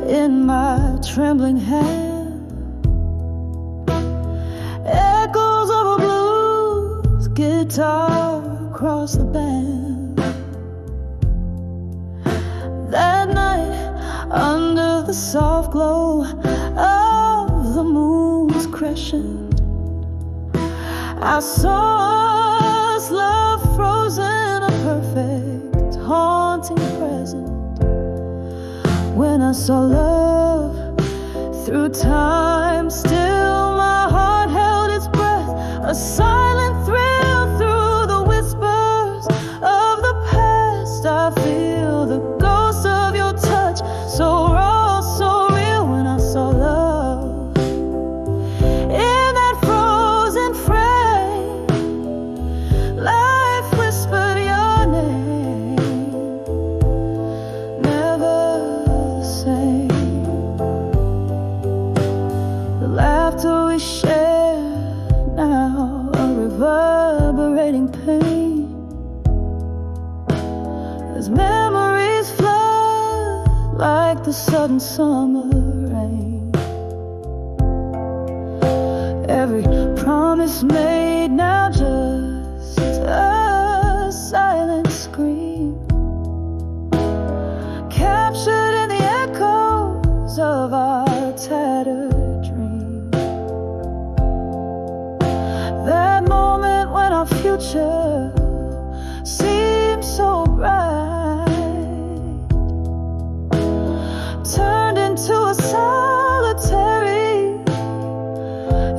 in my trembling hand, echoes of a blues guitar across the band. That night, under the soft glow of the moon's crescent, I saw us, love frozen, a perfect haunting present. When I saw love through time, still my heart held its breath, a silent thrill through the whispers of the past. I feel the ghost of your touch, so raw, so real. When I saw love in that frozen frame, life whispered your name, never the same. The laughter we share now, a reverberating pain, as memories flood like the sudden summer rain. Every promise made now just a silent scream, captured in the echoes of our tattered dream. That moment when our future seemed so bright turned into a solitary,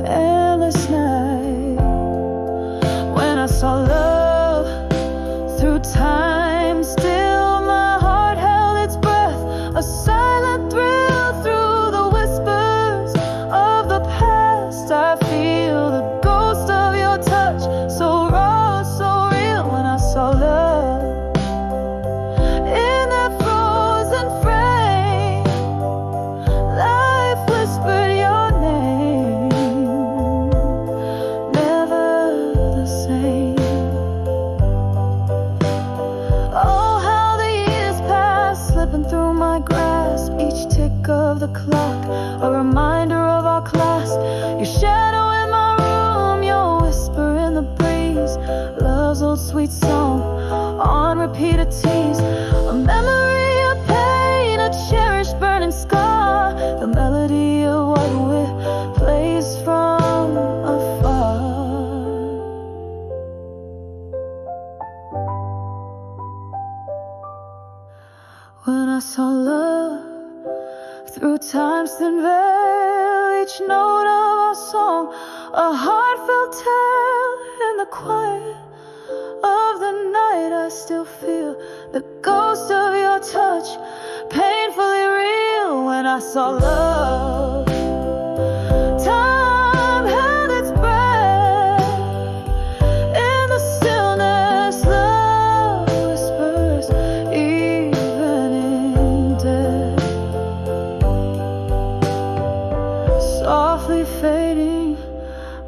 endless night. When I saw love through time, still my heart held its breath, a silent thrill through the whispers of the past. I feel the ghost of your touch, so raw, so real. When I saw love in that frozen frame, life whispered your name, never the same. Oh, how the years pass, slipping through my grasp, each tick of the clock a reminder of our class. Your shadow in my room, your whisper in the breeze, love's old sweet song on repeat, a tease, a memory of pain, a cherished burning scar, the melody of what we plays from afar. When I saw love through time's thin veil, each note of our song, a heartfelt tale in the quiet of the night. I still feel the ghost of your touch, painfully real. When I saw love, time held its breath in the stillness. Love whispers even in death, softly fading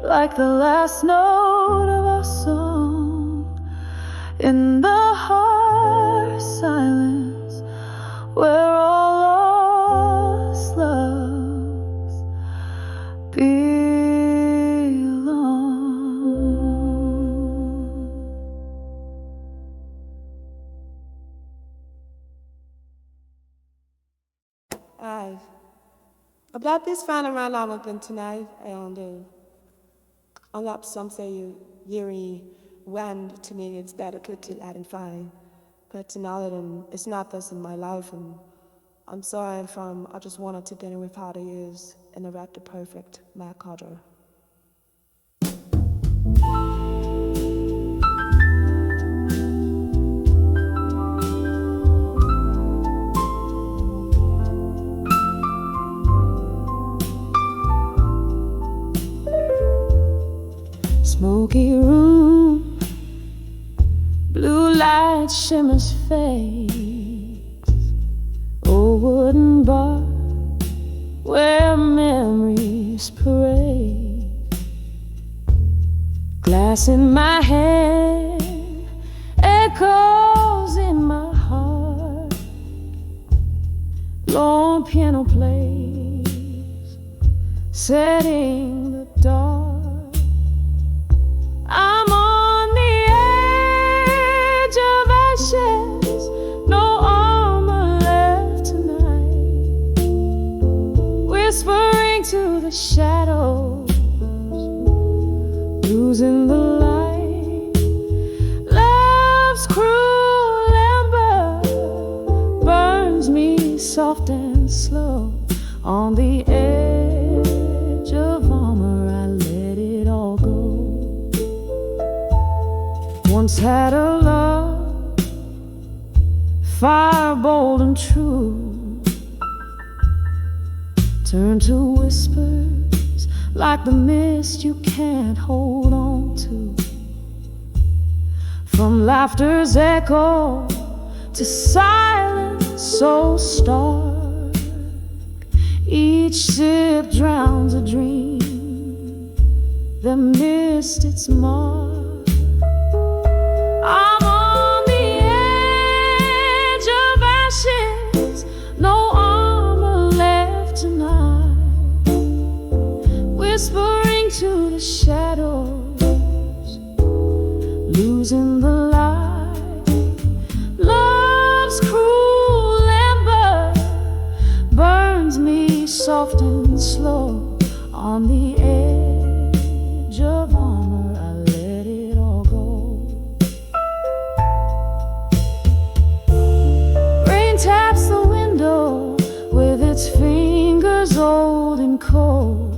like the last note of our song. In the harsh silence where all lost loves belong. Hi. About this final round I'm open tonight, and unlike some say Yuri went to me, it's better put to that and fine. But tonight it's not this in my life, and I'm sorry if I just wanted to dinner with how to use and write the perfect Mac order. Smoky room, blue light shimmers face, old wooden bar. glass in my hand, echoes in my heart. Lone piano plays, setting the dark. I'm on the edge of ashes, no armor left tonight. Whispering to the shadows, losing the light. Love's cruel ember burns me soft and slow. On the edge of armor, I let it all go. Once had a love, fire bold and true, turned to whispers like the mist you can't hold on to. From laughter's echo to silence so stark, each sip drowns a dream that missed its mark. I'm on the edge of ashes, no armor left tonight. Whispering to the shadows, losing the light. Love's cruel ember burns me soft and slow. On the edge of armor, I let it all go. Rain taps the window with its fingers old and cold.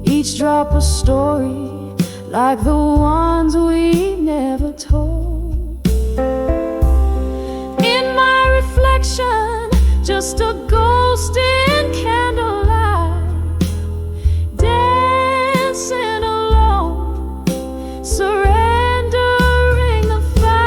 Each drop a story like the ones we never told. In my reflection, just a ghost in candlelight, dancing alone, surrendering the fight.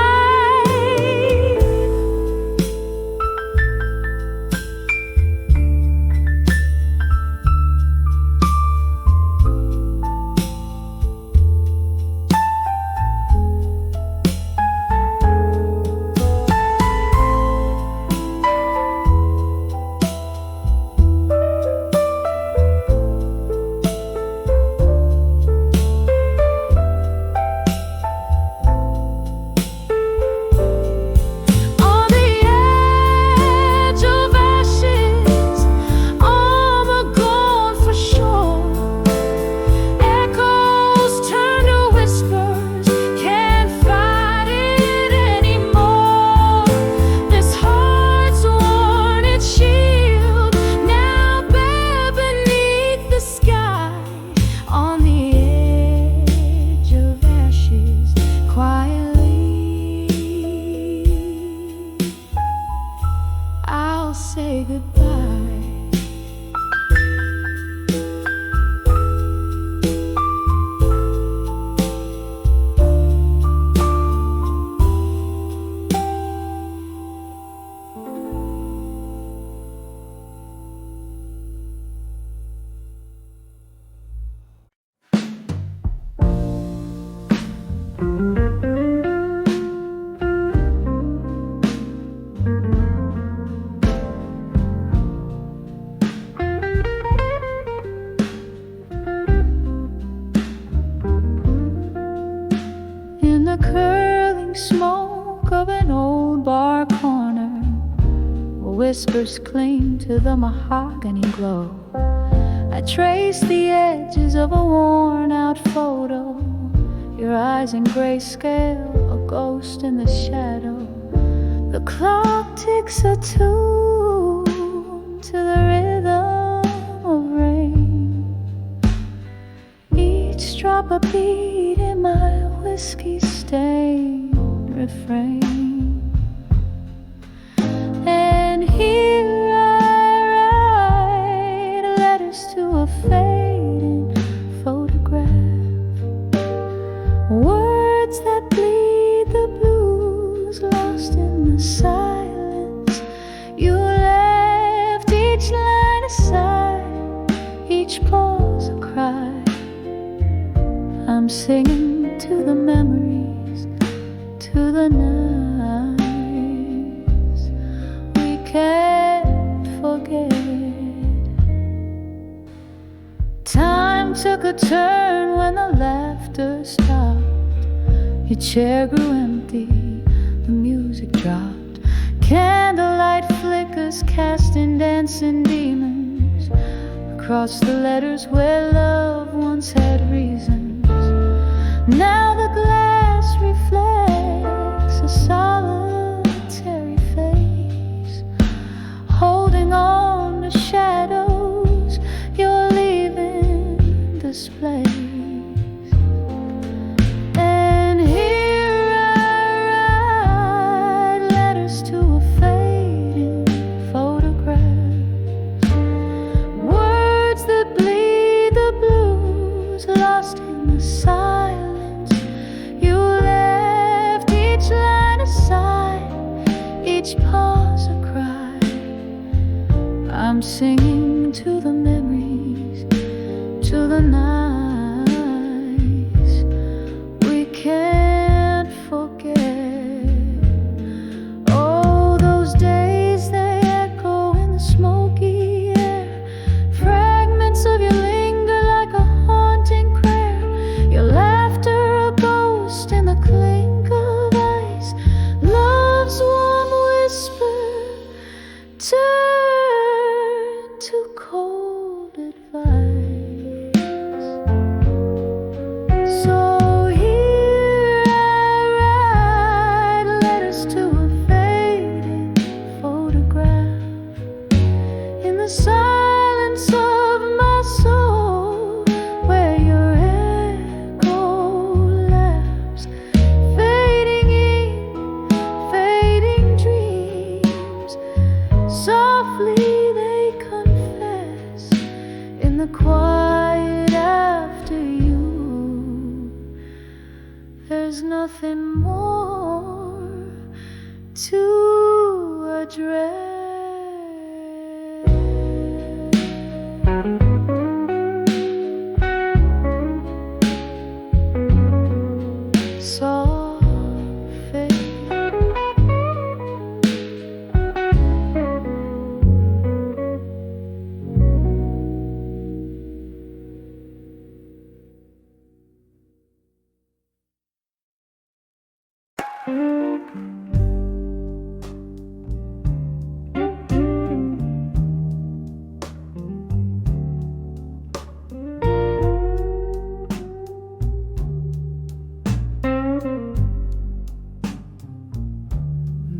Whispers cling to the mahogany glow. I trace the edges of a worn-out photo. Your eyes in grayscale, a ghost in the shadow. The clock ticks a tune to the rhythm of rain. Each drop a beat in my whiskey-stained refrain. And here I write letters to a fading photograph, words that bleed the blues, lost in the silence. You left each line aside, each pause a cry. singing to the memories, to the nights we can't forget. Time took a turn when the laughter stopped. Your chair grew empty, the music dropped. Candlelight flickers casting dancing demons across the letters where love once had reasons. Now the glass reflects a solitary face, holding on to shadows. You're leaving this place. And here I write letters to a fading photograph, words that bleed the blues, lost in the silence. You left each line a sigh, each pause a cry. I'm singing to the memories, to the nights we can't forget. Oh, those days they echo in the smoky air. Fragments of you linger like a haunting prayer. Your laughter a ghost in the clink of ice. Love's warm whisper turn to cold advice. So here I write letters to a fading photograph. In the silence of my soul, where your echo laughs, fading in, fading dreams. Softly they confess in the quiet after you. There's nothing more to address. Soft fade.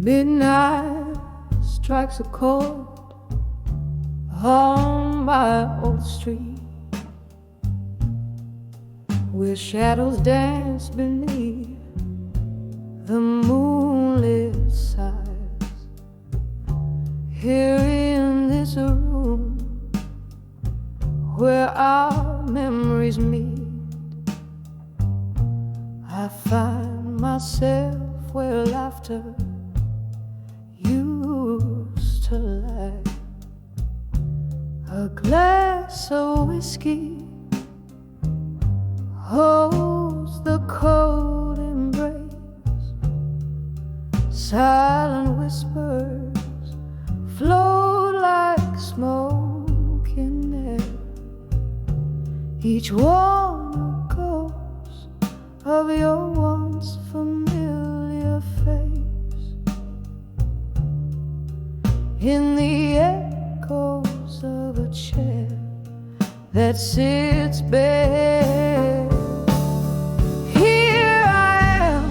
Midnight strikes a chord on my old street, where shadows dance beneath the moonlit sighs. Here in this room where our memories meet, I find myself where laughter used to lie. A glass of whiskey holds the cold embrace. Silent whispers float like smoke in air, each one a ghost of your once familiar face. In the echoes of a chair that sits bare, here I am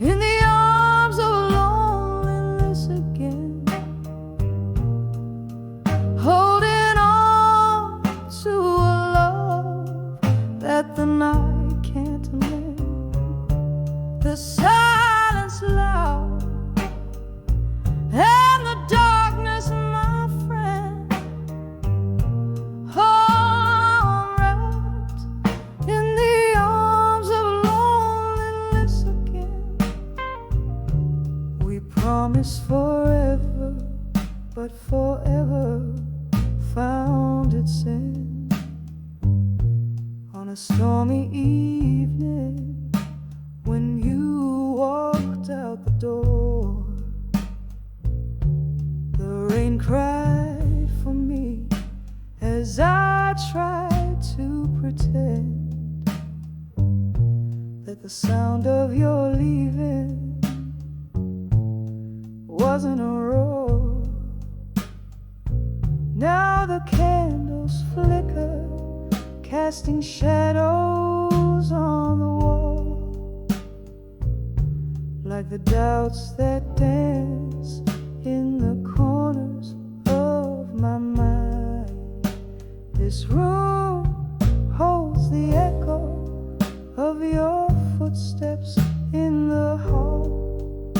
in the arms of loneliness again, holding on to a love that the night can't mend. The silence loud and the darkness, my friend, all wrapped in the arms of loneliness again. We promised forever, but forever found its end on a a stormy evening when you walked out the door. The rain cried for me as I tried to pretend that the sound of your leaving wasn't a roar. Now the candles flicker, casting shadows on the wall, like the doubts that dance in the corners of my mind. This room holds the echo of your footsteps in the hall,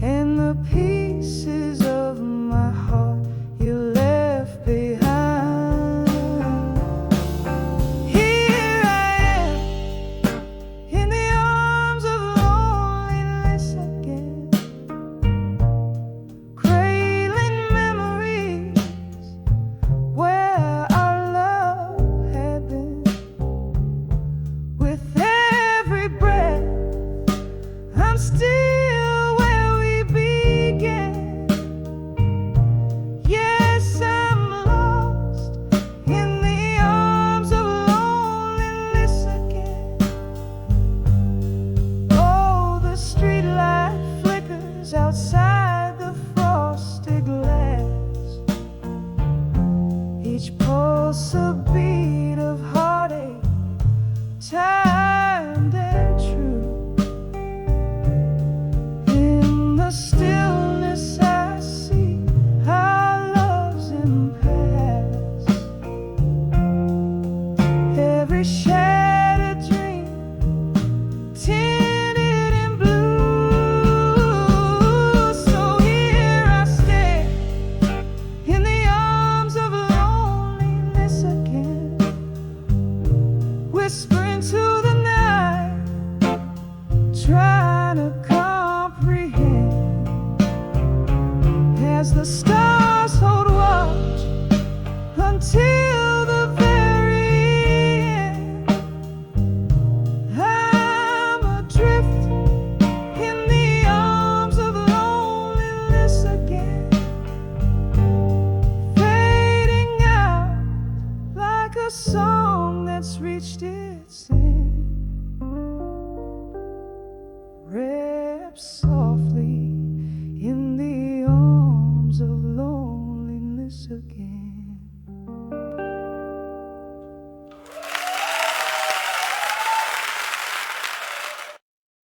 and the pieces of my heart you left behind. Here I am in the arms of loneliness again, cradling memories where our love had been. With every breath I'm still where we began. Yes, I'm lost in the arms of loneliness again. Oh, the streetlight flickers outside the frosted glass, each pulse a beat of heartache, timed and true. In the stillness I see our love's impasse, every shattered dream tinted in blue. So here I stay in the arms of loneliness again, whispering to the night, trying to comprehend as the stars hold watch until the very end. I'm adrift in the arms of loneliness again, fading out like a song that's reached its end. Wrapped softly in the arms of loneliness again.